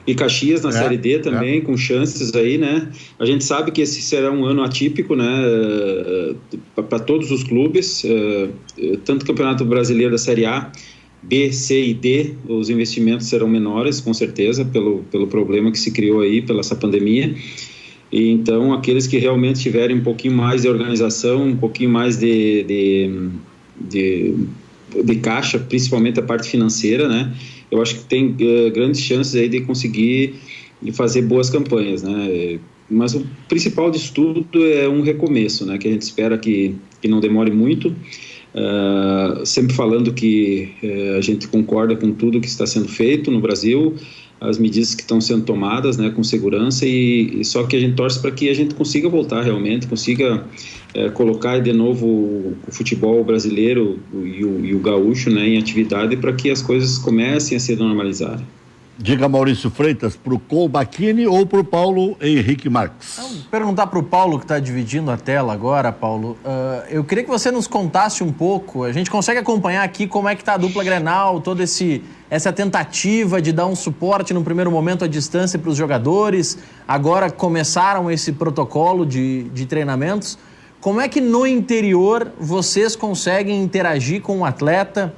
E Caxias na Série D também, com chances aí, né? A gente sabe que esse será um ano atípico, né? Para todos os clubes, tanto o Campeonato Brasileiro da Série A, B, C e D, os investimentos serão menores, com certeza, pelo problema que se criou aí, pela essa pandemia. E então, aqueles que realmente tiverem um pouquinho mais de organização, um pouquinho mais de caixa, principalmente a parte financeira, né? Eu acho que tem grandes chances aí de conseguir fazer boas campanhas, né? Mas o principal disso tudo é um recomeço, né, que a gente espera que não demore muito, sempre falando que a gente concorda com tudo que está sendo feito no Brasil, as medidas que estão sendo tomadas, né, com segurança, e só que a gente torce para que a gente consiga voltar realmente, consiga colocar de novo o futebol brasileiro e o gaúcho, né, em atividade, para que as coisas comecem a se normalizar. Diga, Maurício Freitas, para o Colbachini ou para o Paulo Henrique Marques? Vou perguntar para o Paulo, que está dividindo a tela agora, Paulo. Eu queria que você nos contasse um pouco. A gente consegue acompanhar aqui como é que está a dupla Grenal, toda essa tentativa de dar um suporte no primeiro momento à distância para os jogadores. Agora começaram esse protocolo de treinamentos. Como é que no interior vocês conseguem interagir com o atleta?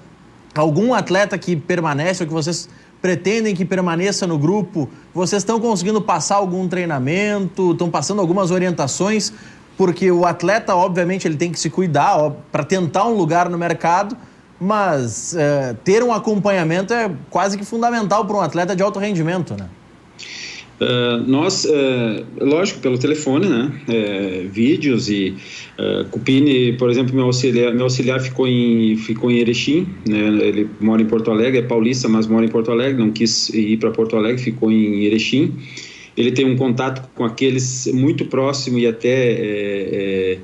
Algum atleta que permanece ou que vocês pretendem que permaneça no grupo, vocês estão conseguindo passar algum treinamento, estão passando algumas orientações, porque o atleta, obviamente, ele tem que se cuidar para tentar um lugar no mercado, mas ter um acompanhamento é quase que fundamental para um atleta de alto rendimento, né? Nós, lógico, pelo telefone, né, vídeos e Cupini, por exemplo, meu auxiliar ficou em Erechim, né, ele mora em Porto Alegre, é paulista, mas mora em Porto Alegre, não quis ir para Porto Alegre, ficou em Erechim. Ele tem um contato com aqueles muito próximo e até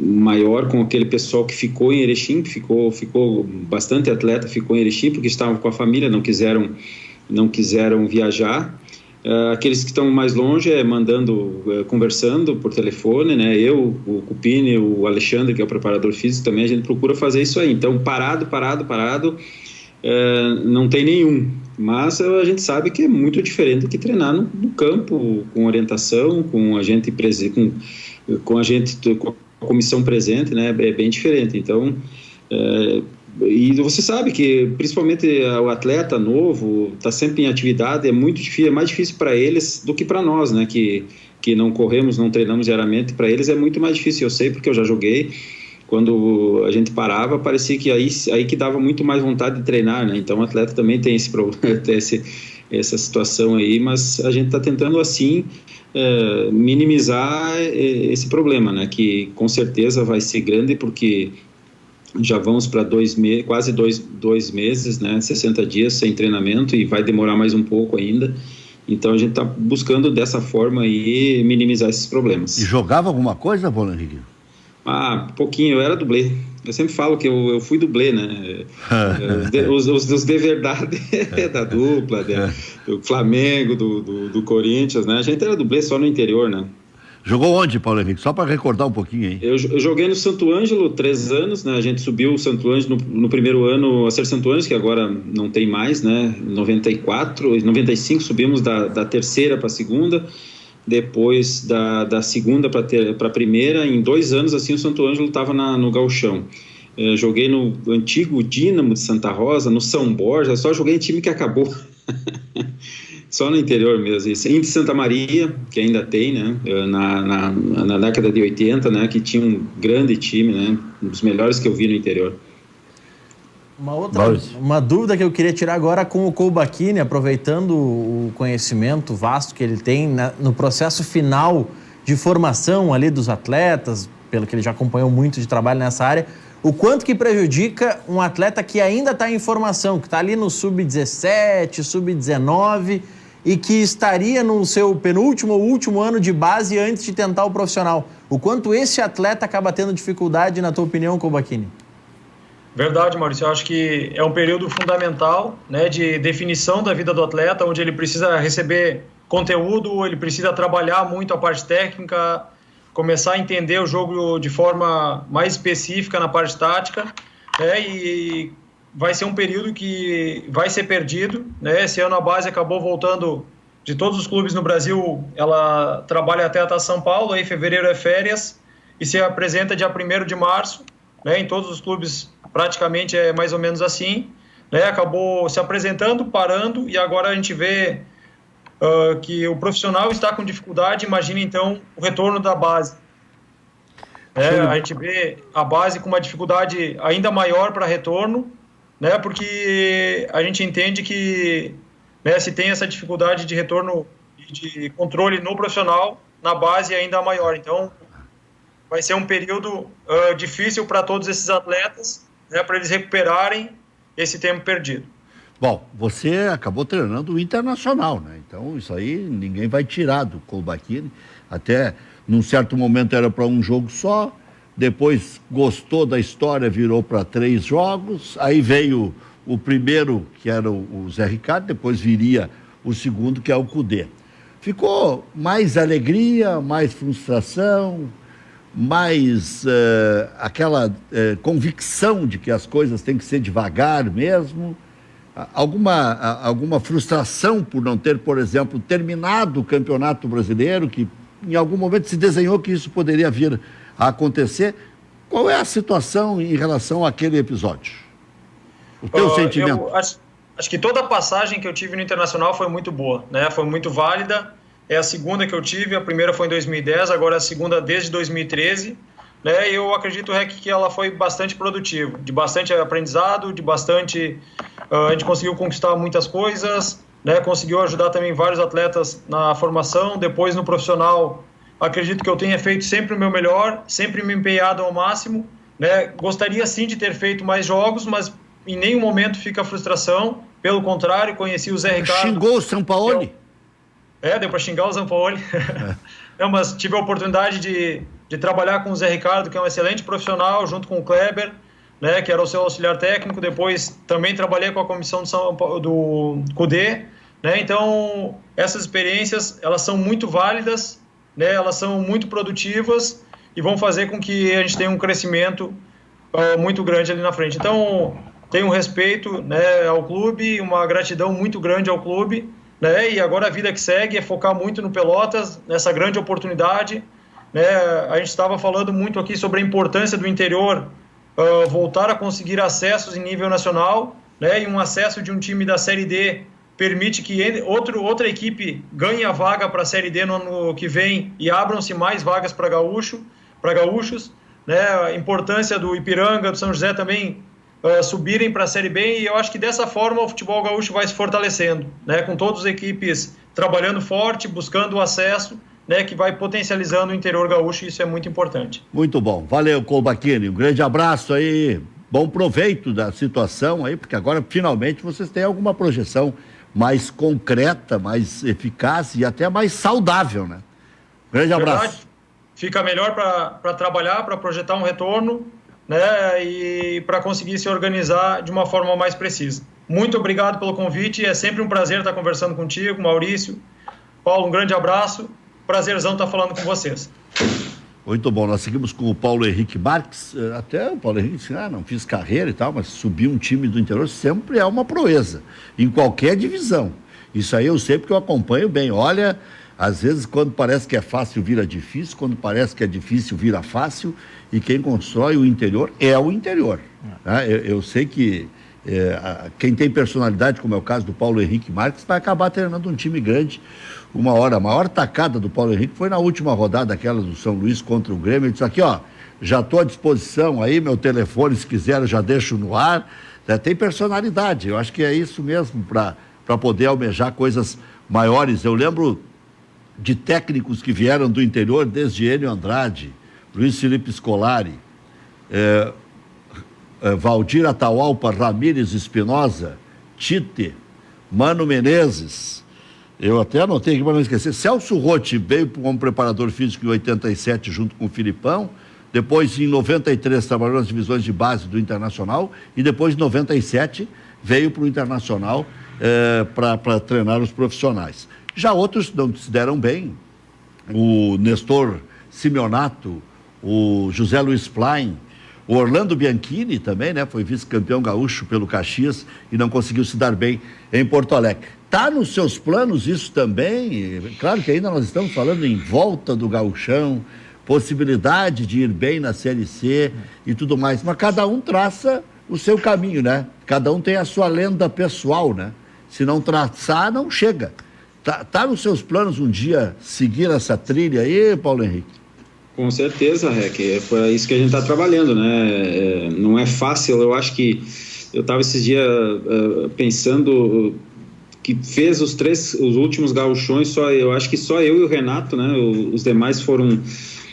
maior com aquele pessoal que ficou em Erechim, ficou bastante atleta, ficou em Erechim porque estavam com a família, não quiseram viajar. Aqueles que estão mais longe conversando por telefone, né? Eu, o Cupini, o Alexandre, que é o preparador físico também, a gente procura fazer isso aí. Então, parado, não tem nenhum. Mas a gente sabe que é muito diferente do que treinar no campo, com orientação, com a gente com a comissão presente, né? É bem diferente. Então, e você sabe que principalmente o atleta novo está sempre em atividade, é muito difícil, é mais difícil para eles do que para nós, né, que não corremos, não treinamos diariamente. Para eles é muito mais difícil, eu sei porque eu já joguei. Quando a gente parava, parecia que aí que dava muito mais vontade de treinar, né? Então o atleta também tem esse problema, tem essa situação aí, mas a gente está tentando assim minimizar esse problema, né, que com certeza vai ser grande, porque já vamos para quase dois meses, né, 60 dias sem treinamento, e vai demorar mais um pouco ainda. Então a gente está buscando dessa forma aí minimizar esses problemas. E jogava alguma coisa, Paulo Henrique? Pouquinho, eu era dublê. Eu sempre falo que eu fui dublê, né? os de verdade da dupla, do Flamengo, do Corinthians, né? A gente era dublê só no interior, né? Jogou onde, Paulo Henrique? Só para recordar um pouquinho aí. Eu joguei no Santo Ângelo 3 anos, né? A gente subiu o Santo Ângelo no primeiro ano a ser Santo Ângelo, que agora não tem mais, né? Em 95 subimos da terceira para a segunda, depois da segunda para a primeira. Em 2 anos, assim, o Santo Ângelo estava no gauchão. Joguei no antigo Dínamo de Santa Rosa, no São Borja, só joguei em time que acabou. Só no interior mesmo. Inter Santa Maria, que ainda tem, né? Na década de 80, né? Que tinha um grande time, né? Um dos melhores que eu vi no interior. Uma dúvida que eu queria tirar agora com o Colbachini, aproveitando o conhecimento vasto que ele tem no processo final de formação ali dos atletas, pelo que ele já acompanhou muito de trabalho nessa área, o quanto que prejudica um atleta que ainda está em formação, que está ali no sub-17, sub-19 e que estaria no seu penúltimo ou último ano de base antes de tentar o profissional. O quanto esse atleta acaba tendo dificuldade, na tua opinião, Colbachini? Verdade, Maurício. Eu acho que é um período fundamental, né, de definição da vida do atleta, onde ele precisa receber conteúdo, ele precisa trabalhar muito a parte técnica, começar a entender o jogo de forma mais específica na parte tática, e vai ser um período que vai ser perdido, né? Esse ano a base acabou voltando de todos os clubes no Brasil, ela trabalha até São Paulo, aí fevereiro é férias, e se apresenta dia 1º de março, né? Em todos os clubes praticamente é mais ou menos assim, né? Acabou se apresentando, parando, e agora a gente vê que o profissional está com dificuldade. Imagina então o retorno da base. A gente vê a base com uma dificuldade ainda maior para retorno, né, porque a gente entende que, né, se tem essa dificuldade de retorno e de controle no profissional, na base ainda maior. Então, vai ser um período difícil para todos esses atletas, né, para eles recuperarem esse tempo perdido. Bom, você acabou treinando o Internacional, né? Então, isso aí ninguém vai tirar do Colbachini. Até, num certo momento, era para um jogo só. Depois, gostou da história, virou para 3 jogos. Aí veio o primeiro, que era o Zé Ricardo. Depois viria o segundo, que é o Cudê. Ficou mais alegria, mais frustração, mais aquela convicção de que as coisas têm que ser devagar mesmo. Alguma frustração por não ter, por exemplo, terminado o Campeonato Brasileiro, que em algum momento se desenhou que isso poderia vir a acontecer. Qual é a situação em relação àquele episódio? O teu sentimento? Eu acho que toda a passagem que eu tive no Internacional foi muito boa, né? Foi muito válida. É a segunda que eu tive, a primeira foi em 2010, agora a segunda desde 2013. Né, eu acredito, Rec, que ela foi bastante produtiva, de bastante aprendizado, de bastante... a gente conseguiu conquistar muitas coisas, né, conseguiu ajudar também vários atletas na formação. Depois, no profissional, acredito que eu tenha feito sempre o meu melhor, sempre me empenhado ao máximo. Né, gostaria, sim, de ter feito mais jogos, mas em nenhum momento fica a frustração. Pelo contrário, conheci o Zé Ricardo... Xingou o Sampaoli? Deu para xingar o Sampaoli. Não, mas tive a oportunidade de trabalhar com o Zé Ricardo, que é um excelente profissional, junto com o Kleber, né, que era o seu auxiliar técnico. Depois também trabalhei com a comissão do Cudê, né? Então, essas experiências, elas são muito válidas, né? Elas são muito produtivas e vão fazer com que a gente tenha um crescimento muito grande ali na frente. Então, tenho um respeito, né, ao clube, uma gratidão muito grande ao clube, né? E agora a vida que segue é focar muito no Pelotas, nessa grande oportunidade. Né, a gente estava falando muito aqui sobre a importância do interior voltar a conseguir acessos em nível nacional, né, e um acesso de um time da Série D permite que outra equipe ganhe a vaga para a Série D no ano que vem e abram-se mais vagas para gaúchos, né, a importância do Ipiranga, do São José também subirem para a Série B, e eu acho que dessa forma o futebol gaúcho vai se fortalecendo, né, com todas as equipes trabalhando forte, buscando o acesso, né, que vai potencializando o interior gaúcho, e isso é muito importante. Muito bom. Valeu, Colbachini. Um grande abraço aí. Bom proveito da situação aí, porque agora finalmente vocês têm alguma projeção mais concreta, mais eficaz e até mais saudável, né? Grande abraço. Verdade. Fica melhor para trabalhar, para projetar um retorno, né, e para conseguir se organizar de uma forma mais precisa. Muito obrigado pelo convite. É sempre um prazer estar conversando contigo, Maurício. Paulo, um grande abraço. Prazerzão estar falando com vocês. Muito bom, nós seguimos com o Paulo Henrique Marques. Até o Paulo Henrique disse, não fiz carreira e tal, mas subir um time do interior sempre é uma proeza, em qualquer divisão. Isso aí eu sei porque eu acompanho bem. Olha, às vezes quando parece que é fácil vira difícil, quando parece que é difícil vira fácil, e quem constrói o interior é o interior. Tá? Eu sei que quem tem personalidade, como é o caso do Paulo Henrique Marques, vai acabar treinando um time grande uma hora. A maior tacada do Paulo Henrique foi na última rodada, aquela do São Luís contra o Grêmio. Ele disse aqui, já estou à disposição aí, meu telefone, se quiser, eu já deixo no ar. Tem personalidade, eu acho que é isso mesmo, para poder almejar coisas maiores. Eu lembro de técnicos que vieram do interior, desde Enio Andrade, Luiz Felipe Scolari, Valdir Atahualpa, Ramírez Espinosa, Tite, Mano Menezes. Eu até anotei aqui para não esquecer. Celso Rotti veio como preparador físico em 87 junto com o Filipão. Depois, em 93, trabalhou nas divisões de base do Internacional. E depois, em 97, veio para o Internacional para treinar os profissionais. Já outros não se deram bem. O Nestor Simeonato, o José Luiz Plain, o Orlando Bianchini também, né? Foi vice-campeão gaúcho pelo Caxias e não conseguiu se dar bem em Porto Alegre. Está nos seus planos isso também? Claro que ainda nós estamos falando em volta do gauchão, possibilidade de ir bem na Série C e tudo mais, mas cada um traça o seu caminho, né? Cada um tem a sua lenda pessoal, né? Se não traçar, não chega. Tá nos seus planos um dia seguir essa trilha aí, Paulo Henrique? Com certeza, Rec, é para isso que a gente está trabalhando, né? Não é fácil. Eu acho que eu estava esses dias pensando que fez os últimos gauchões, eu acho que só eu e o Renato, né? Os demais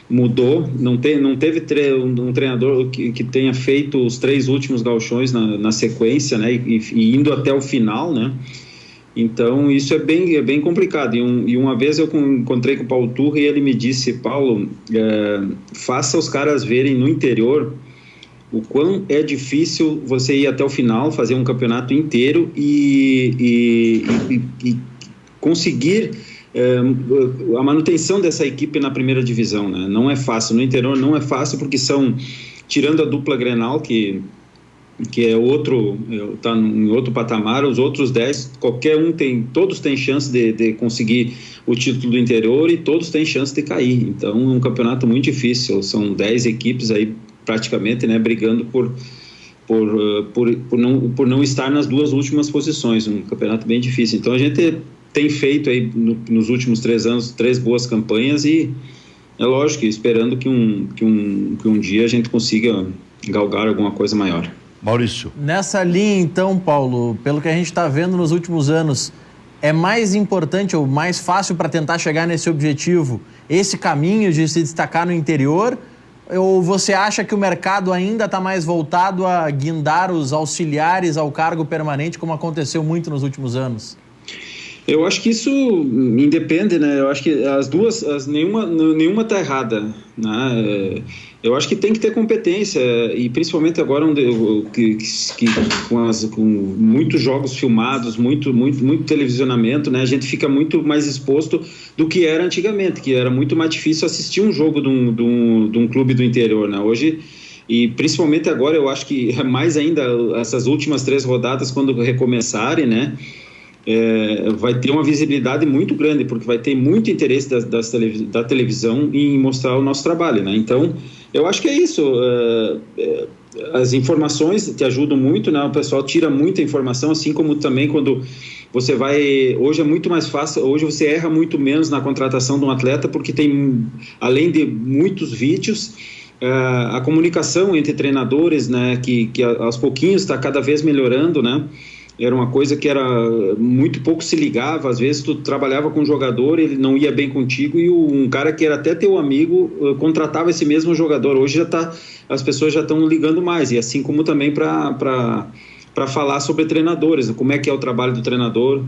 mudou, não teve um treinador que tenha feito os 3 últimos gauchões na sequência, né? E indo até o final, né? Então isso é bem complicado. E uma vez eu encontrei com o Paulo Turra e ele me disse: Paulo, faça os caras verem no interior o quão é difícil você ir até o final, fazer um campeonato inteiro e conseguir a manutenção dessa equipe na primeira divisão, né? Não é fácil, no interior não é fácil, porque tirando a dupla Grenal, que é está em outro patamar, os outros 10, todos têm chance de conseguir o título do interior e todos têm chance de cair. Então é um campeonato muito difícil, são 10 equipes aí praticamente, né, brigando por não estar nas 2 últimas posições, um campeonato bem difícil. Então a gente tem feito aí nos últimos 3 anos 3 boas campanhas e é lógico, esperando que um dia a gente consiga galgar alguma coisa maior. Maurício. Nessa linha, então, Paulo, pelo que a gente está vendo nos últimos anos, é mais importante ou mais fácil para tentar chegar nesse objetivo, esse caminho de se destacar no interior? Ou você acha que o mercado ainda está mais voltado a guindar os auxiliares ao cargo permanente, como aconteceu muito nos últimos anos? Eu acho que isso independe, né? Eu acho que nenhuma está errada, né? Eu acho que tem que ter competência, e principalmente agora com muitos jogos filmados, muito televisionamento, né? A gente fica muito mais exposto do que era antigamente, que era muito mais difícil assistir um jogo de um clube do interior, né? Hoje, e principalmente agora, eu acho que mais ainda essas últimas 3 rodadas, quando recomeçarem, né? Vai ter uma visibilidade muito grande, porque vai ter muito interesse da televisão em mostrar o nosso trabalho, né? Então, eu acho que é isso. As informações te ajudam muito, né? O pessoal tira muita informação, assim como também quando você vai... Hoje é muito mais fácil, hoje você erra muito menos na contratação de um atleta, porque tem, além de muitos vídeos, a comunicação entre treinadores, né? Que aos pouquinhos está cada vez melhorando, né? Era uma coisa que muito pouco se ligava. Às vezes tu trabalhava com um jogador, ele não ia bem contigo, e um cara que era até teu amigo contratava esse mesmo jogador. Hoje as pessoas já estão ligando mais, e assim como também para falar sobre treinadores, como é que é o trabalho do treinador.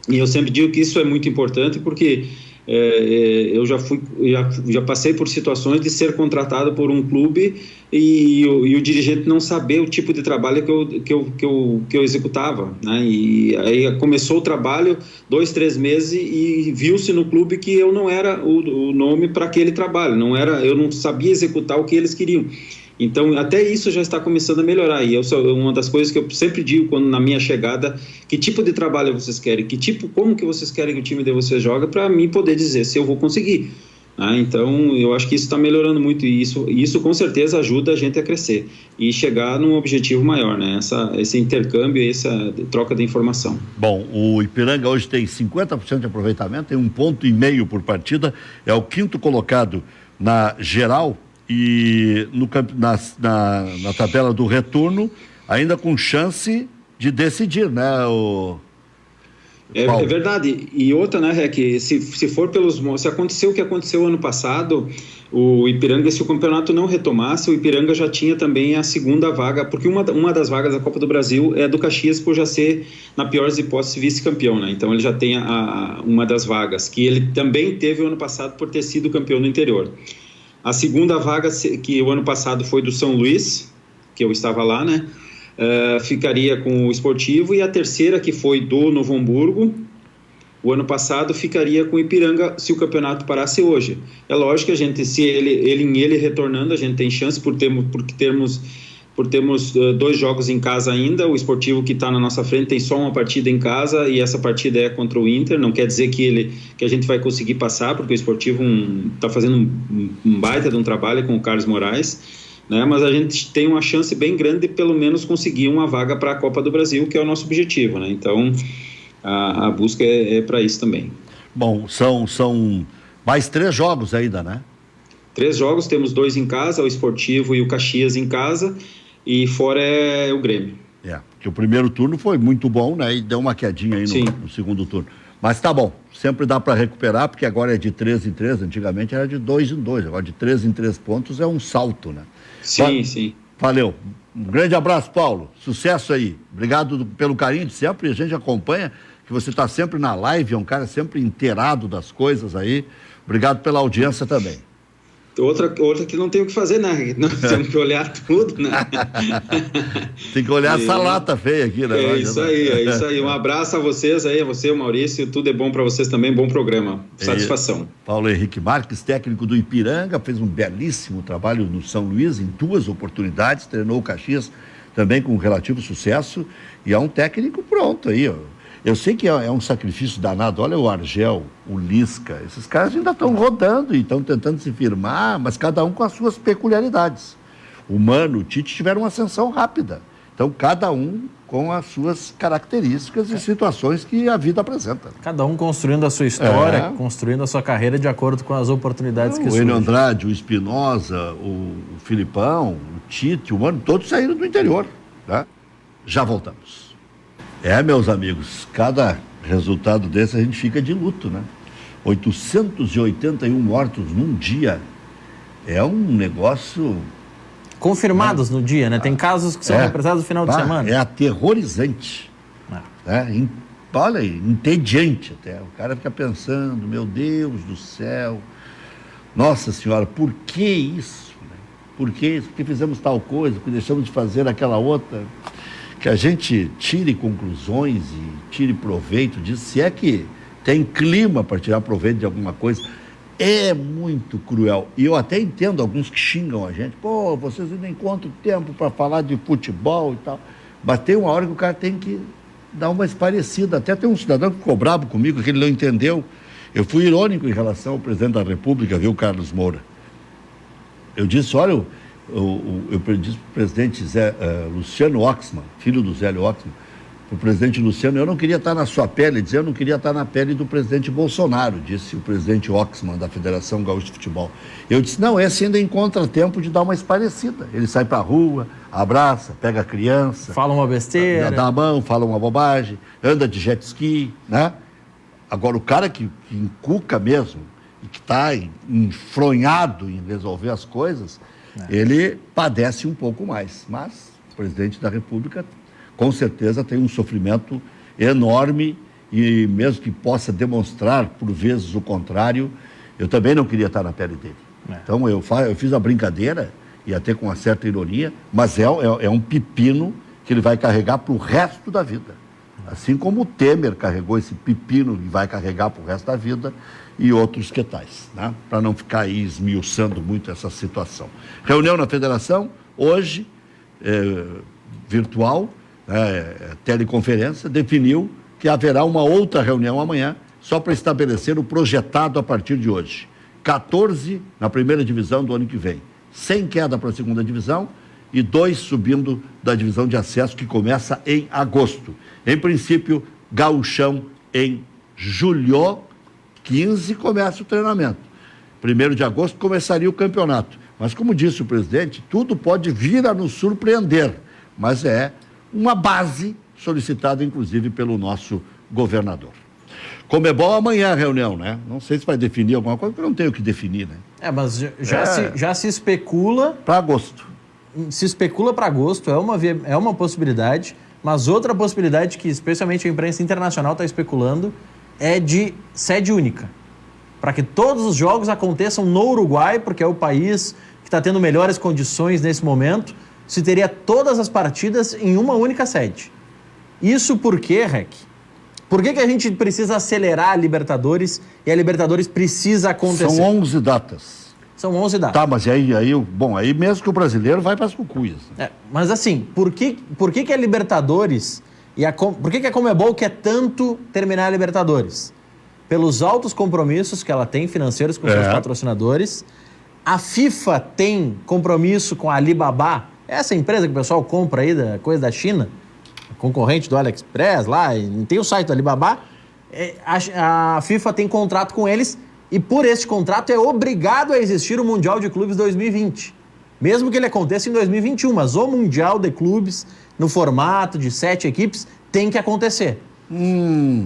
E eu sempre digo que isso é muito importante, porque eu já passei por situações de ser contratado por um clube e o dirigente não saber o tipo de trabalho que eu executava, né? E aí começou o trabalho 2-3 meses e viu-se no clube que eu não era o nome para aquele trabalho, eu não sabia executar o que eles queriam. Então, até isso já está começando a melhorar. E uma das coisas que eu sempre digo na minha chegada: que tipo de trabalho vocês querem? Como que vocês querem que o time de vocês jogue, para mim poder dizer se eu vou conseguir. Então, eu acho que isso está melhorando muito, e isso com certeza ajuda a gente a crescer e chegar num objetivo maior, né? Esse intercâmbio e essa troca de informação. Bom, o Ipiranga hoje tem 50% de aproveitamento, tem 1,5 ponto por partida, é o 5º colocado na geral. E na tabela do retorno, ainda com chance de decidir, né? É verdade. E outra, né, Rec, se aconteceu o que aconteceu ano passado, o Ipiranga, se o campeonato não retomasse, o Ipiranga já tinha também a 2ª vaga, porque uma das vagas da Copa do Brasil é do Caxias, por já ser, na pior das hipóteses, vice-campeão, né? Então ele já tem uma das vagas, que ele também teve o ano passado por ter sido campeão no interior. A 2ª vaga, que o ano passado foi do São Luís, que eu estava lá, né? Ficaria com o Esportivo, e a 3ª, que foi do Novo Hamburgo, o ano passado, ficaria com o Ipiranga se o campeonato parasse hoje. É lógico que a gente, se ele retornando, a gente tem chance por termos 2 jogos em casa ainda. O Esportivo, que está na nossa frente, tem só uma partida em casa, e essa partida é contra o Inter. Não quer dizer que a gente vai conseguir passar, porque o Esportivo está fazendo um baita de um trabalho com o Carlos Moraes, né? Mas a gente tem uma chance bem grande de pelo menos conseguir uma vaga para a Copa do Brasil, que é o nosso objetivo, né? Então a busca é para isso também. Bom, são mais 3 jogos ainda, né? 3 jogos, temos 2 em casa, o Esportivo e o Caxias em casa, e fora é o Grêmio. Porque o primeiro turno foi muito bom, né? E deu uma quedinha aí no segundo turno. Mas tá bom, sempre dá para recuperar, porque agora é de 3 em 3, antigamente era de 2 em 2, agora de 3 em 3 pontos é um salto, né? Sim. Valeu. Um grande abraço, Paulo. Sucesso aí. Obrigado pelo carinho de sempre. A gente acompanha que você está sempre na live, é um cara sempre inteirado das coisas aí. Obrigado pela audiência também. Outra que não tem o que fazer, né? Nós temos que olhar tudo, né? Tem que olhar essa lata feia aqui, né? É isso aí. Um abraço a vocês aí, a você, o Maurício. Tudo é bom para vocês também, bom programa. Satisfação. Paulo Henrique Marques, técnico do Ipiranga, fez um belíssimo trabalho no São Luís em 2 oportunidades, treinou o Caxias também com relativo sucesso e é um técnico pronto aí, ó. Eu sei que é um sacrifício danado. Olha o Argel, o Lisca, esses caras ainda estão rodando e estão tentando se firmar, mas cada um com as suas peculiaridades. O Mano, o Tite tiveram uma ascensão rápida. Então, cada um com as suas características e situações que a vida apresenta. Cada um construindo a sua história, construindo a sua carreira de acordo com as oportunidades que surgem. O Enio Andrade, o Espinosa, o Filipão, o Tite, o Mano, todos saíram do interior. Tá? Já voltamos. Meus amigos, cada resultado desse a gente fica de luto, né? 881 mortos num dia é um negócio... Confirmados no dia, né? Tem casos que são representados no final de semana. É aterrorizante. Olha aí, entediante até. O cara fica pensando, meu Deus do céu, nossa senhora, por que isso? Por que isso? Por que fizemos tal coisa? Por que deixamos de fazer aquela outra? Que a gente tire conclusões e tire proveito disso, se é que tem clima para tirar proveito de alguma coisa, é muito cruel. E eu até entendo alguns que xingam a gente, pô, vocês ainda encontram tempo para falar de futebol e tal, mas tem uma hora que o cara tem que dar uma esparecida. Até tem um cidadão que ficou bravo comigo, que ele não entendeu. Eu fui irônico em relação ao presidente da República, viu, Carlos Moura? Eu disse, olha... Eu disse para o presidente Luciano Oxman, filho do Zélio Oxman, para o presidente Luciano, eu não queria estar na sua pele, dizia, eu não queria estar na pele do presidente Bolsonaro, disse o presidente Oxman, da Federação Gaúcha de Futebol. Eu disse, não, esse ainda encontra tempo de dar uma esparecida. Ele sai para a rua, abraça, pega a criança... Fala uma besteira. Dá a mão, fala uma bobagem, anda de jet ski, né? Agora, o cara que encuca mesmo, e que está enfronhado em resolver as coisas... ele padece um pouco mais, mas o presidente da República com certeza tem um sofrimento enorme e mesmo que possa demonstrar por vezes o contrário, eu também não queria estar na pele dele. Então eu fiz a brincadeira e até com uma certa ironia, mas é um pepino que ele vai carregar para o resto da vida. Assim como o Temer carregou esse pepino e vai carregar para o resto da vida, e outros que tais, né? Para não ficar aí esmiuçando muito essa situação. Reunião na Federação, hoje, virtual, teleconferência, definiu que haverá uma outra reunião amanhã, só para estabelecer o projetado a partir de hoje. 14 na primeira divisão do ano que vem, sem queda para a segunda divisão, e 2 subindo da divisão de acesso, que começa em agosto. Em princípio, gauchão em julho, 15 começa o treinamento. 1º de agosto começaria o campeonato. Mas, como disse o presidente, tudo pode vir a nos surpreender. Mas é uma base solicitada, inclusive, pelo nosso governador. Comebol amanhã a reunião, né? Não sei se vai definir alguma coisa, porque eu não tenho o que definir, né? Mas já se especula... Para agosto. Se especula para agosto, é uma possibilidade, mas outra possibilidade que especialmente a imprensa internacional está especulando é de sede única, para que todos os jogos aconteçam no Uruguai, porque é o país que está tendo melhores condições nesse momento, se teria todas as partidas em uma única sede. Isso por quê, Rec? Por que a gente precisa acelerar a Libertadores e a Libertadores precisa acontecer? São 11 datas. São 11 datas. Tá, mas aí mesmo que o brasileiro vai para as cucuias. Mas assim, por que a Libertadores... por que a Comebol quer tanto terminar a Libertadores? Pelos altos compromissos que ela tem financeiros com seus patrocinadores. A FIFA tem compromisso com a Alibaba, essa empresa que o pessoal compra aí, da coisa da China, concorrente do AliExpress lá, e tem o site do Alibaba. A FIFA tem contrato com eles e por este contrato é obrigado a existir o Mundial de Clubes 2020. Mesmo que ele aconteça em 2021, mas o Mundial de Clubes no formato de 7 equipes, tem que acontecer.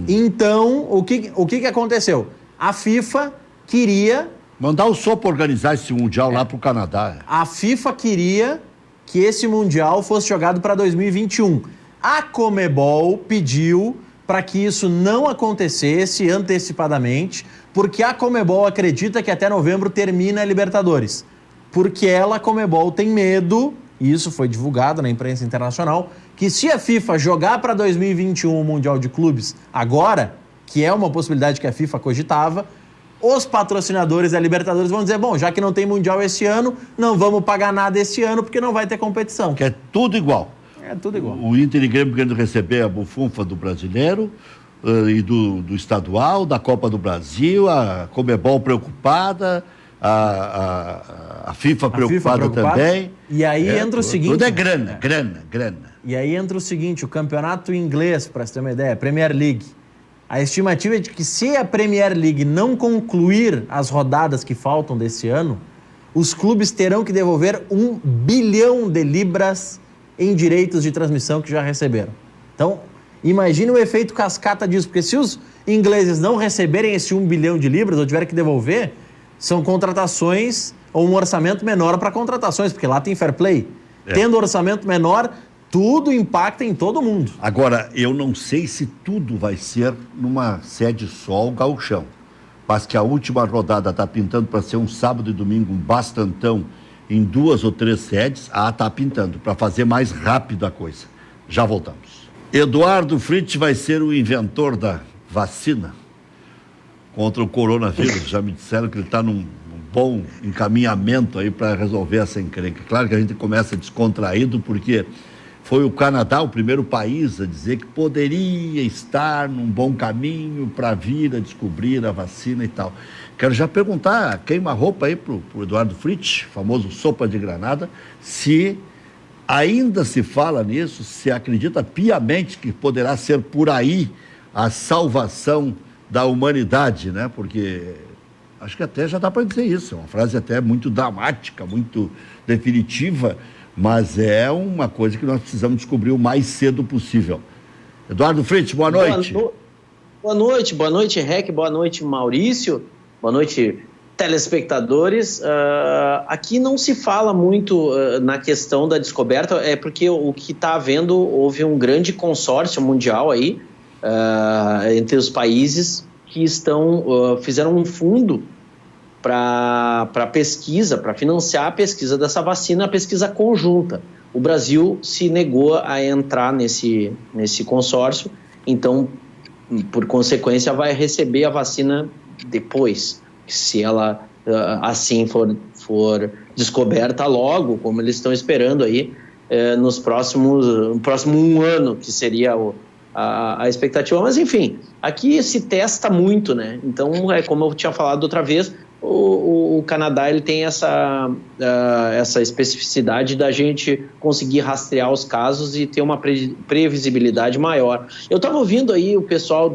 Então, o que aconteceu? A FIFA queria... Mandar o Sopa organizar esse Mundial lá pro Canadá. A FIFA queria que esse Mundial fosse jogado para 2021. A Conmebol pediu para que isso não acontecesse antecipadamente, porque a Conmebol acredita que até novembro termina a Libertadores. Porque a Conmebol, tem medo, e isso foi divulgado na imprensa internacional, que se a FIFA jogar para 2021 o Mundial de Clubes agora, que é uma possibilidade que a FIFA cogitava, os patrocinadores da Libertadores vão dizer, bom, já que não tem Mundial esse ano, não vamos pagar nada esse ano porque não vai ter competição. Que é tudo igual. É tudo igual. O Inter e Grêmio querendo receber a bufunfa do brasileiro e do estadual, da Copa do Brasil, a Conmebol preocupada, a FIFA preocupada também. E aí entra o seguinte... Tudo é grana. E aí entra o seguinte, o campeonato inglês, para você ter uma ideia, Premier League. A estimativa é de que se a Premier League não concluir as rodadas que faltam desse ano, os clubes terão que devolver 1 bilhão de libras em direitos de transmissão que já receberam. Então, imagine o efeito cascata disso, porque se os ingleses não receberem esse 1 bilhão de libras ou tiverem que devolver, são contratações ou um orçamento menor para contratações, porque lá tem fair play. Tendo orçamento menor, tudo impacta em todo mundo. Agora, eu não sei se tudo vai ser numa sede só, o Gauchão. Mas que a última rodada está pintando para ser um sábado e domingo, um bastantão, em 2 ou 3 sedes. Está pintando, para fazer mais rápido a coisa. Já voltamos. Eduardo Fritz vai ser o inventor da vacina contra o coronavírus. Já me disseram que ele está num bom encaminhamento aí para resolver essa encrenca. Claro que a gente começa descontraído, porque foi o Canadá o primeiro país a dizer que poderia estar num bom caminho para vir a descobrir a vacina e tal. Quero já perguntar, queima-roupa aí pro Eduardo Fritz, famoso sopa de granada, se ainda se fala nisso, se acredita piamente que poderá ser por aí a salvação da humanidade, né? Porque acho que até já dá para dizer isso, é uma frase até muito dramática, muito definitiva, mas é uma coisa que nós precisamos descobrir o mais cedo possível. Eduardo Fritz, boa noite. Boa noite, Rec, boa noite, Maurício, boa noite, telespectadores. Aqui não se fala muito na questão da descoberta, é porque o que está havendo, houve um grande consórcio mundial aí, entre os países que fizeram um fundo para pesquisa, para financiar a pesquisa dessa vacina, a pesquisa conjunta. O Brasil se negou a entrar nesse consórcio, então, por consequência, vai receber a vacina depois, se ela assim for descoberta logo, como eles estão esperando aí, no próximo 1 ano, que seria a expectativa. Mas, enfim, aqui se testa muito, né? Então, como eu tinha falado outra vez, o Canadá ele tem essa especificidade da gente conseguir rastrear os casos e ter uma previsibilidade maior. Eu estava ouvindo aí o pessoal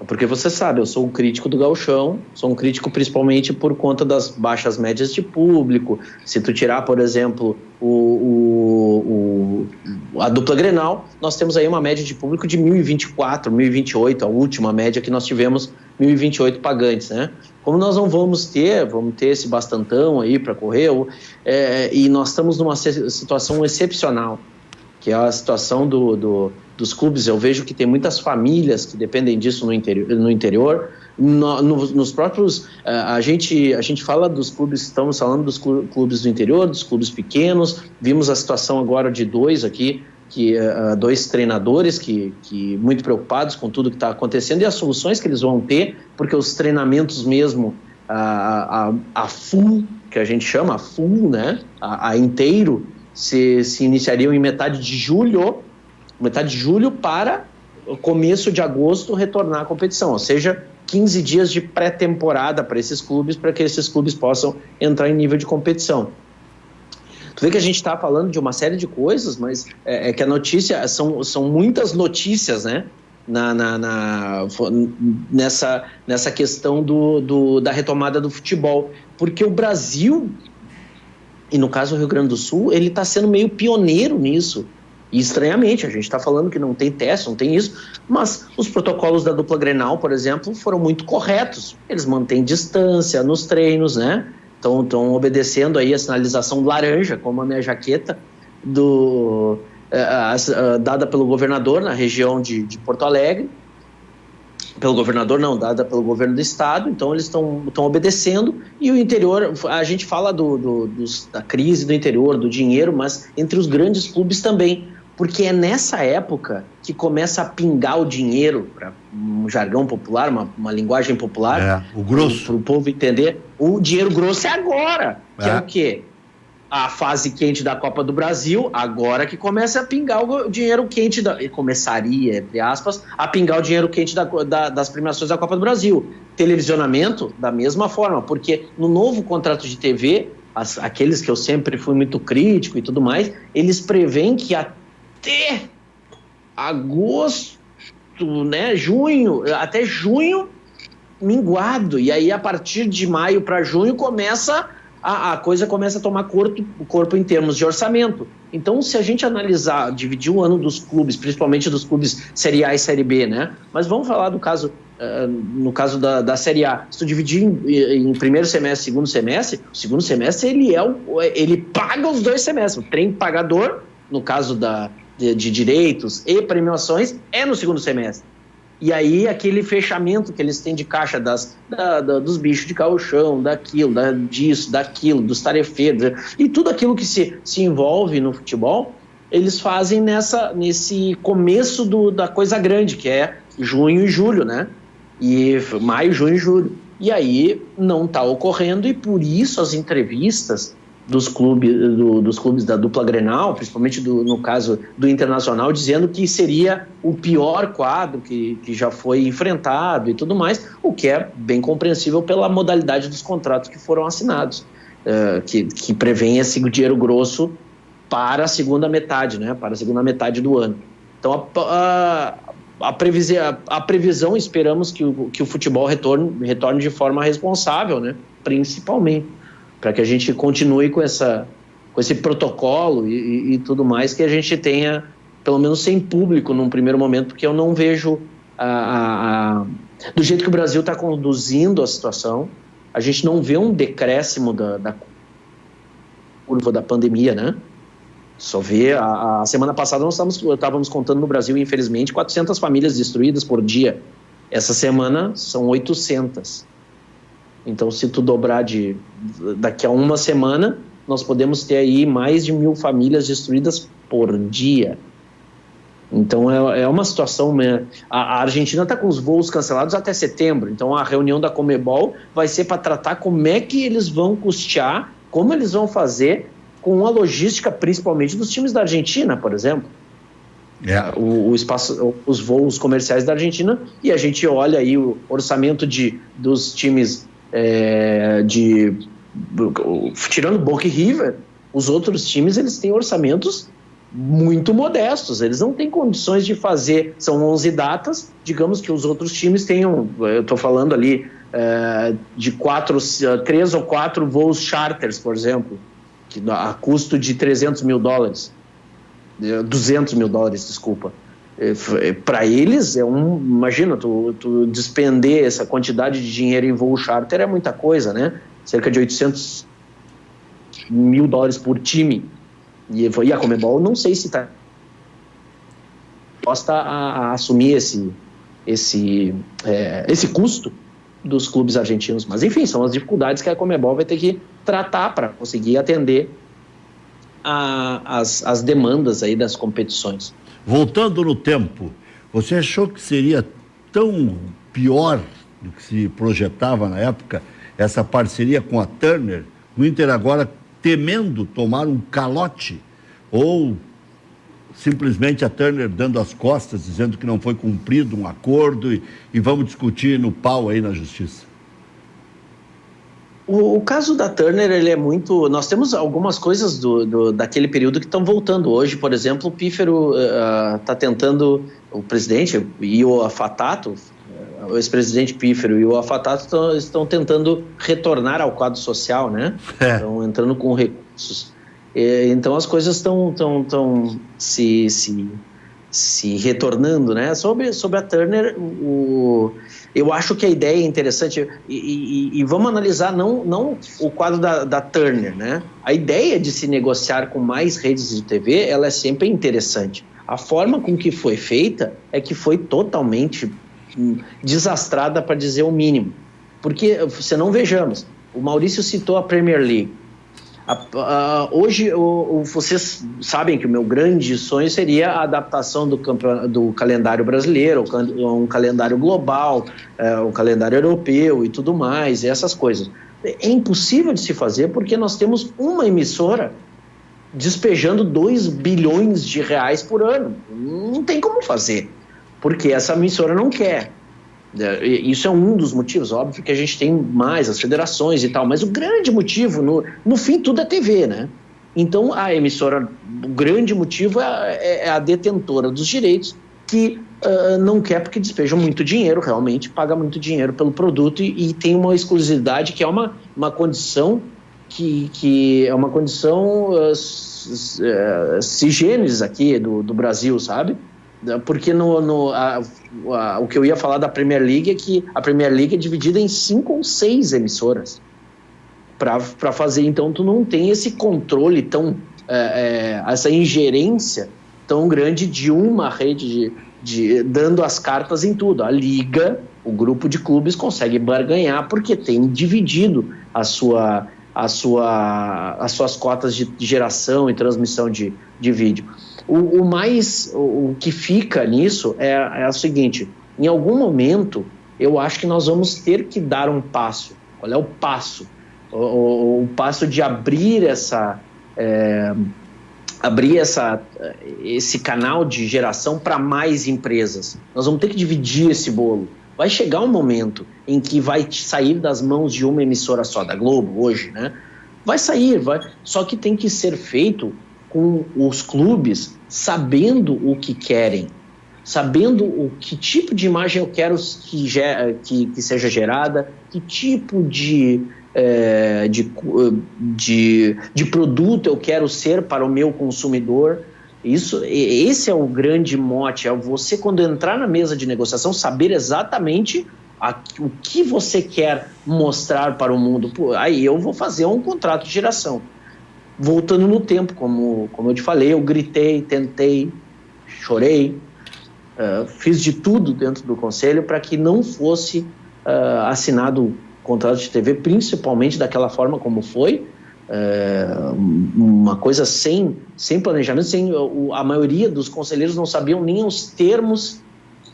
porque você sabe, eu sou um crítico do Gauchão, sou um crítico principalmente por conta das baixas médias de público. Se tu tirar, por exemplo, a dupla Grenal, nós temos aí uma média de público de 1.024, 1.028, a última média que nós tivemos, 1.028 pagantes, né? Como nós não vamos ter esse bastantão aí para correr, e nós estamos numa situação excepcional, que é a situação dos clubes. Eu vejo que tem muitas famílias que dependem disso no interior. Nos próprios... A gente fala dos clubes, estamos falando dos clubes do interior, dos clubes pequenos. Vimos a situação agora de 2 aqui, 2 treinadores que muito preocupados com tudo que está acontecendo e as soluções que eles vão ter, porque os treinamentos mesmo, a full, que a gente chama, a full, né? A inteiro, se iniciariam em metade de julho para o começo de agosto retornar à competição, ou seja, 15 dias de pré-temporada para esses clubes, para que esses clubes possam entrar em nível de competição. Tu vê que a gente está falando de uma série de coisas, mas é que a notícia, são muitas notícias, né? Nessa questão da retomada do futebol, porque o Brasil, e no caso o Rio Grande do Sul, ele está sendo meio pioneiro nisso. E estranhamente, a gente está falando que não tem teste, não tem isso, mas os protocolos da dupla Grenal, por exemplo, foram muito corretos. Eles mantêm distância nos treinos, né? Estão obedecendo aí a sinalização laranja, como a minha jaqueta, dada pelo governador na região de Porto Alegre. Pelo governador não, dada pelo governo do estado, então eles estão obedecendo. E o interior, a gente fala da crise do interior, do dinheiro, mas entre os grandes clubes também, porque é nessa época que começa a pingar o dinheiro, para um jargão popular, uma linguagem popular, o grosso, para o povo entender. O dinheiro grosso é agora, que é o quê? A fase quente da Copa do Brasil, agora que começa a pingar o dinheiro quente, começaria, entre aspas, a pingar o dinheiro quente das premiações da Copa do Brasil. Televisionamento, da mesma forma, porque no novo contrato de TV, aqueles que eu sempre fui muito crítico e tudo mais, eles preveem que até agosto, né, até junho, minguado, e aí a partir de maio para junho a coisa começa a tomar corpo em termos de orçamento. Então, se a gente analisar, dividir o ano dos clubes, principalmente dos clubes Série A e Série B, né? Mas vamos falar do caso, no caso da Série A. Se tu dividir em primeiro semestre, segundo semestre, o segundo semestre ele paga os 2 semestres. O trem pagador, no caso de direitos e premiações, é no segundo semestre. E aí aquele fechamento que eles têm de caixa dos bichos de gauchão, disso, daquilo, dos tarefeiros, e tudo aquilo que se envolve no futebol, eles fazem nesse começo da coisa grande, que é junho e julho, né? E maio, junho e julho. E aí não está ocorrendo, e por isso as entrevistas dos clubes da dupla Grenal, principalmente no caso do Internacional, dizendo que seria o pior quadro que já foi enfrentado e tudo mais, o que é bem compreensível pela modalidade dos contratos que foram assinados, que prevêem esse dinheiro grosso para a segunda metade, né, para a segunda metade do ano. Então a previsão, esperamos que o futebol retorne de forma responsável, né, principalmente, para que a gente continue com esse protocolo e tudo mais, que a gente tenha, pelo menos sem público num primeiro momento, porque eu não vejo do jeito que o Brasil está conduzindo a situação, a gente não vê um decréscimo da curva da pandemia, né? Só vê, a semana passada nós estávamos contando no Brasil, infelizmente, 400 famílias destruídas por dia. Essa semana são 800. Então, se tu dobrar daqui a uma semana, nós podemos ter aí mais de 1.000 famílias destruídas por dia. Então, é uma situação... Né? A Argentina está com os voos cancelados até setembro. Então, a reunião da Conmebol vai ser para tratar como é que eles vão custear, como eles vão fazer com a logística, principalmente dos times da Argentina, por exemplo. O espaço, os voos comerciais da Argentina, e a gente olha aí o orçamento dos times... tirando Boca e River, os outros times eles têm orçamentos muito modestos, eles não têm condições de fazer, são 11 datas, digamos que os outros times tenham, eu estou falando ali de 3 ou 4 voos charters, por exemplo, que a custo de $300 mil, $200 mil, desculpa. Para eles imagina, tu despender essa quantidade de dinheiro em voo charter é muita coisa, né? Cerca de $800 mil por time, e a Conmebol não sei se está disposta a assumir esse custo dos clubes argentinos, mas enfim, são as dificuldades que a Conmebol vai ter que tratar para conseguir atender as demandas aí das competições. Voltando no tempo, você achou que seria tão pior do que se projetava na época, essa parceria com a Turner, o Inter agora temendo tomar um calote, ou simplesmente a Turner dando as costas, dizendo que não foi cumprido um acordo e vamos discutir no pau aí na justiça? O caso da Turner, ele é muito... Nós temos algumas coisas daquele período que estão voltando. Hoje, por exemplo, o Pífero está tentando... O presidente e o Afatato, o ex-presidente Pífero e o Afatato estão tentando retornar ao quadro social, né? Estão entrando com recursos. Então as coisas estão se retornando, né? Sobre a Turner, eu acho que a ideia é interessante e vamos analisar não o quadro da Turner, né? A ideia de se negociar com mais redes de TV, ela é sempre interessante. A forma com que foi feita é que foi totalmente desastrada, para dizer o mínimo. Porque, se não vejamos, o Maurício citou a Premier League. Hoje, vocês sabem que o meu grande sonho seria a adaptação do calendário brasileiro, um calendário global, um calendário europeu e tudo mais, essas coisas. É impossível de se fazer porque nós temos uma emissora despejando 2 bilhões de reais por ano. Não tem como fazer, porque essa emissora não quer. Isso é um dos motivos, óbvio que a gente tem mais as federações e tal, mas o grande motivo, no fim, tudo é TV, né? Então a emissora, o grande motivo é a detentora dos direitos, que não quer porque despeja muito dinheiro, realmente paga muito dinheiro pelo produto e tem uma exclusividade que é uma condição que é uma condição sui generis aqui do Brasil, sabe? Porque o que eu ia falar da Premier League é que a Premier League é dividida em 5 ou 6 emissoras para fazer, então tu não tem esse controle tão essa ingerência tão grande de uma rede dando as cartas em tudo. A Liga, o grupo de clubes consegue barganhar porque tem dividido as suas cotas de geração e transmissão de vídeo. O que fica nisso é o seguinte: em algum momento eu acho que nós vamos ter que dar um passo. Qual é o passo? O passo de abrir esse canal de geração para mais empresas. Nós vamos ter que dividir esse bolo. Vai chegar um momento em que vai sair das mãos de uma emissora só, da Globo hoje, né? Vai sair, só que tem que ser feito com os clubes sabendo o que querem, sabendo que tipo de imagem eu quero que seja gerada, que tipo de produto eu quero ser para o meu consumidor. Esse é o grande mote, é você, quando entrar na mesa de negociação, saber exatamente o que você quer mostrar para o mundo. Aí eu vou fazer um contrato de geração. Voltando no tempo, como eu te falei, eu gritei, tentei, chorei, fiz de tudo dentro do conselho para que não fosse assinado o contrato de TV, principalmente daquela forma como foi, uma coisa sem planejamento, a maioria dos conselheiros não sabiam nem os termos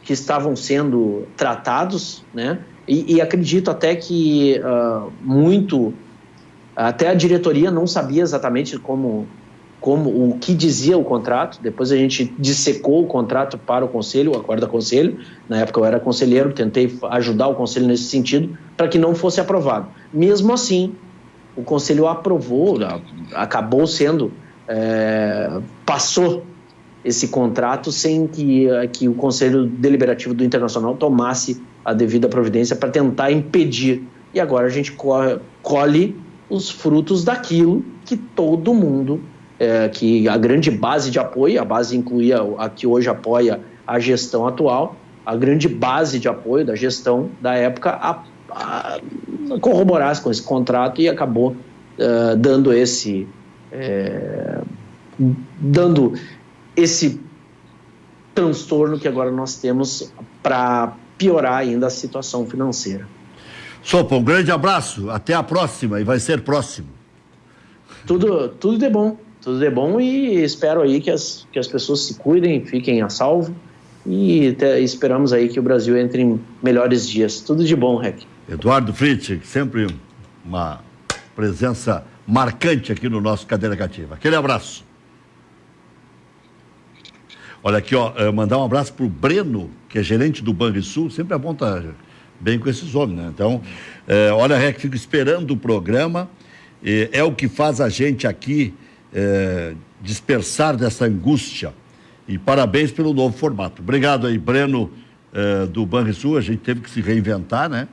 que estavam sendo tratados, né? E acredito até que até a diretoria não sabia exatamente o que dizia o contrato. Depois a gente dissecou o contrato para o conselho, o acordo a conselho. Na época eu era conselheiro, tentei ajudar o conselho nesse sentido para que não fosse aprovado. Mesmo assim, o conselho aprovou, acabou sendo, passou esse contrato sem que o Conselho Deliberativo do Internacional tomasse a devida providência para tentar impedir. E agora a gente colhe os frutos daquilo que todo mundo, que a grande base de apoio, a base incluía a que hoje apoia a gestão atual, a grande base de apoio da gestão da época a corroborasse com esse contrato e acabou dando esse transtorno que agora nós temos para piorar ainda a situação financeira. Sopa, um grande abraço, até a próxima, e vai ser próximo. Tudo de bom e espero aí que as pessoas se cuidem, fiquem a salvo e esperamos aí que o Brasil entre em melhores dias. Tudo de bom, Rec. Eduardo Fritz, sempre uma presença marcante aqui no nosso Cadeira Cativa. Aquele abraço. Olha aqui, mandar um abraço pro Breno, que é gerente do Banrisul, sempre aponta bem com esses homens, né? Então, olha, Rec, fico esperando o programa, é o que faz a gente aqui dispersar dessa angústia, e parabéns pelo novo formato. Obrigado aí, Breno, do Banrisul, a gente teve que se reinventar, né?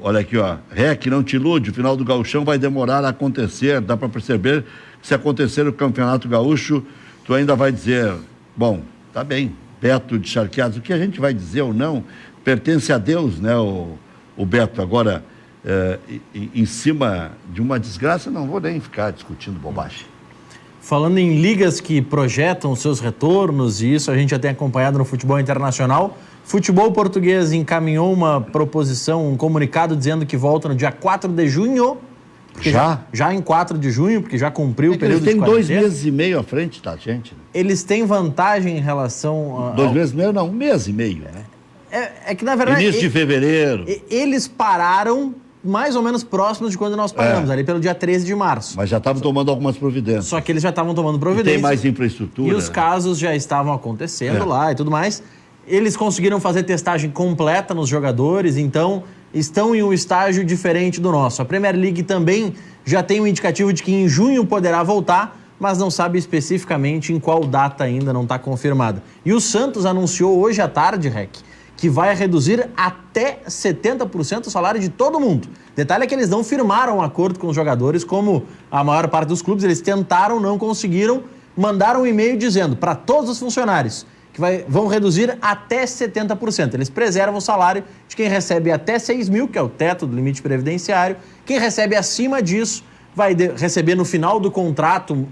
Olha aqui, Rec, não te ilude, o final do gauchão vai demorar a acontecer, dá para perceber se acontecer o Campeonato Gaúcho, tu ainda vai dizer, bom, tá bem, Beto de Charqueadas, o que a gente vai dizer ou não, pertence a Deus, né, o Beto. Agora, em cima de uma desgraça, não vou nem ficar discutindo bobagem. Falando em ligas que projetam seus retornos, e isso a gente já tem acompanhado no futebol internacional, futebol português encaminhou uma proposição, um comunicado dizendo que volta no dia 4 de junho. Já em 4 de junho, porque já cumpriu o período de quarentena. Eles têm 2 meses e meio à frente, tá, gente? Eles têm vantagem em relação a... 2 meses e meio, não, 1 mês e meio, né? É que, na verdade... Início de fevereiro. Eles pararam mais ou menos próximos de quando nós paramos, ali pelo dia 13 de março. Mas já estavam tomando algumas providências. Só que eles já estavam tomando providências. Tem mais infraestrutura. E os casos já estavam acontecendo lá e tudo mais. Eles conseguiram fazer testagem completa nos jogadores, então estão em um estágio diferente do nosso. A Premier League também já tem um indicativo de que em junho poderá voltar, mas não sabe especificamente em qual data ainda, não está confirmada. E o Santos anunciou hoje à tarde, Rec, que vai reduzir até 70% o salário de todo mundo. Detalhe é que eles não firmaram um acordo com os jogadores, como a maior parte dos clubes, eles tentaram, não conseguiram, mandaram um e-mail dizendo para todos os funcionários que vão reduzir até 70%. Eles preservam o salário de quem recebe até 6 mil, que é o teto do limite previdenciário. Quem recebe acima disso vai receber no final do contrato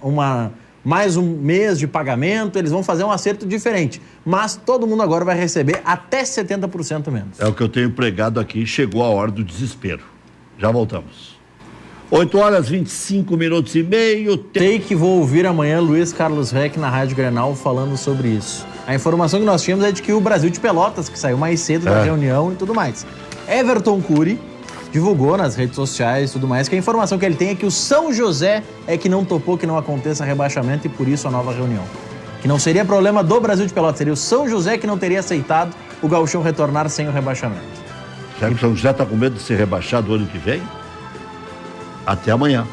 mais um mês de pagamento, eles vão fazer um acerto diferente. Mas todo mundo agora vai receber até 70% menos. É o que eu tenho pregado aqui, chegou a hora do desespero. Já voltamos. 8 horas, 25 minutos e meio. Sei que vou ouvir amanhã Luiz Carlos Reck na Rádio Grenal falando sobre isso. A informação que nós tínhamos é de que o Brasil de Pelotas, que saiu mais cedo da reunião e tudo mais. Everton Cury divulgou nas redes sociais e tudo mais que a informação que ele tem é que o São José é que não topou que não aconteça rebaixamento e por isso a nova reunião. Que não seria problema do Brasil de Pelotas, seria o São José que não teria aceitado o Gauchão retornar sem o rebaixamento. Será que o São José está com medo de ser rebaixado o ano que vem? Até amanhã.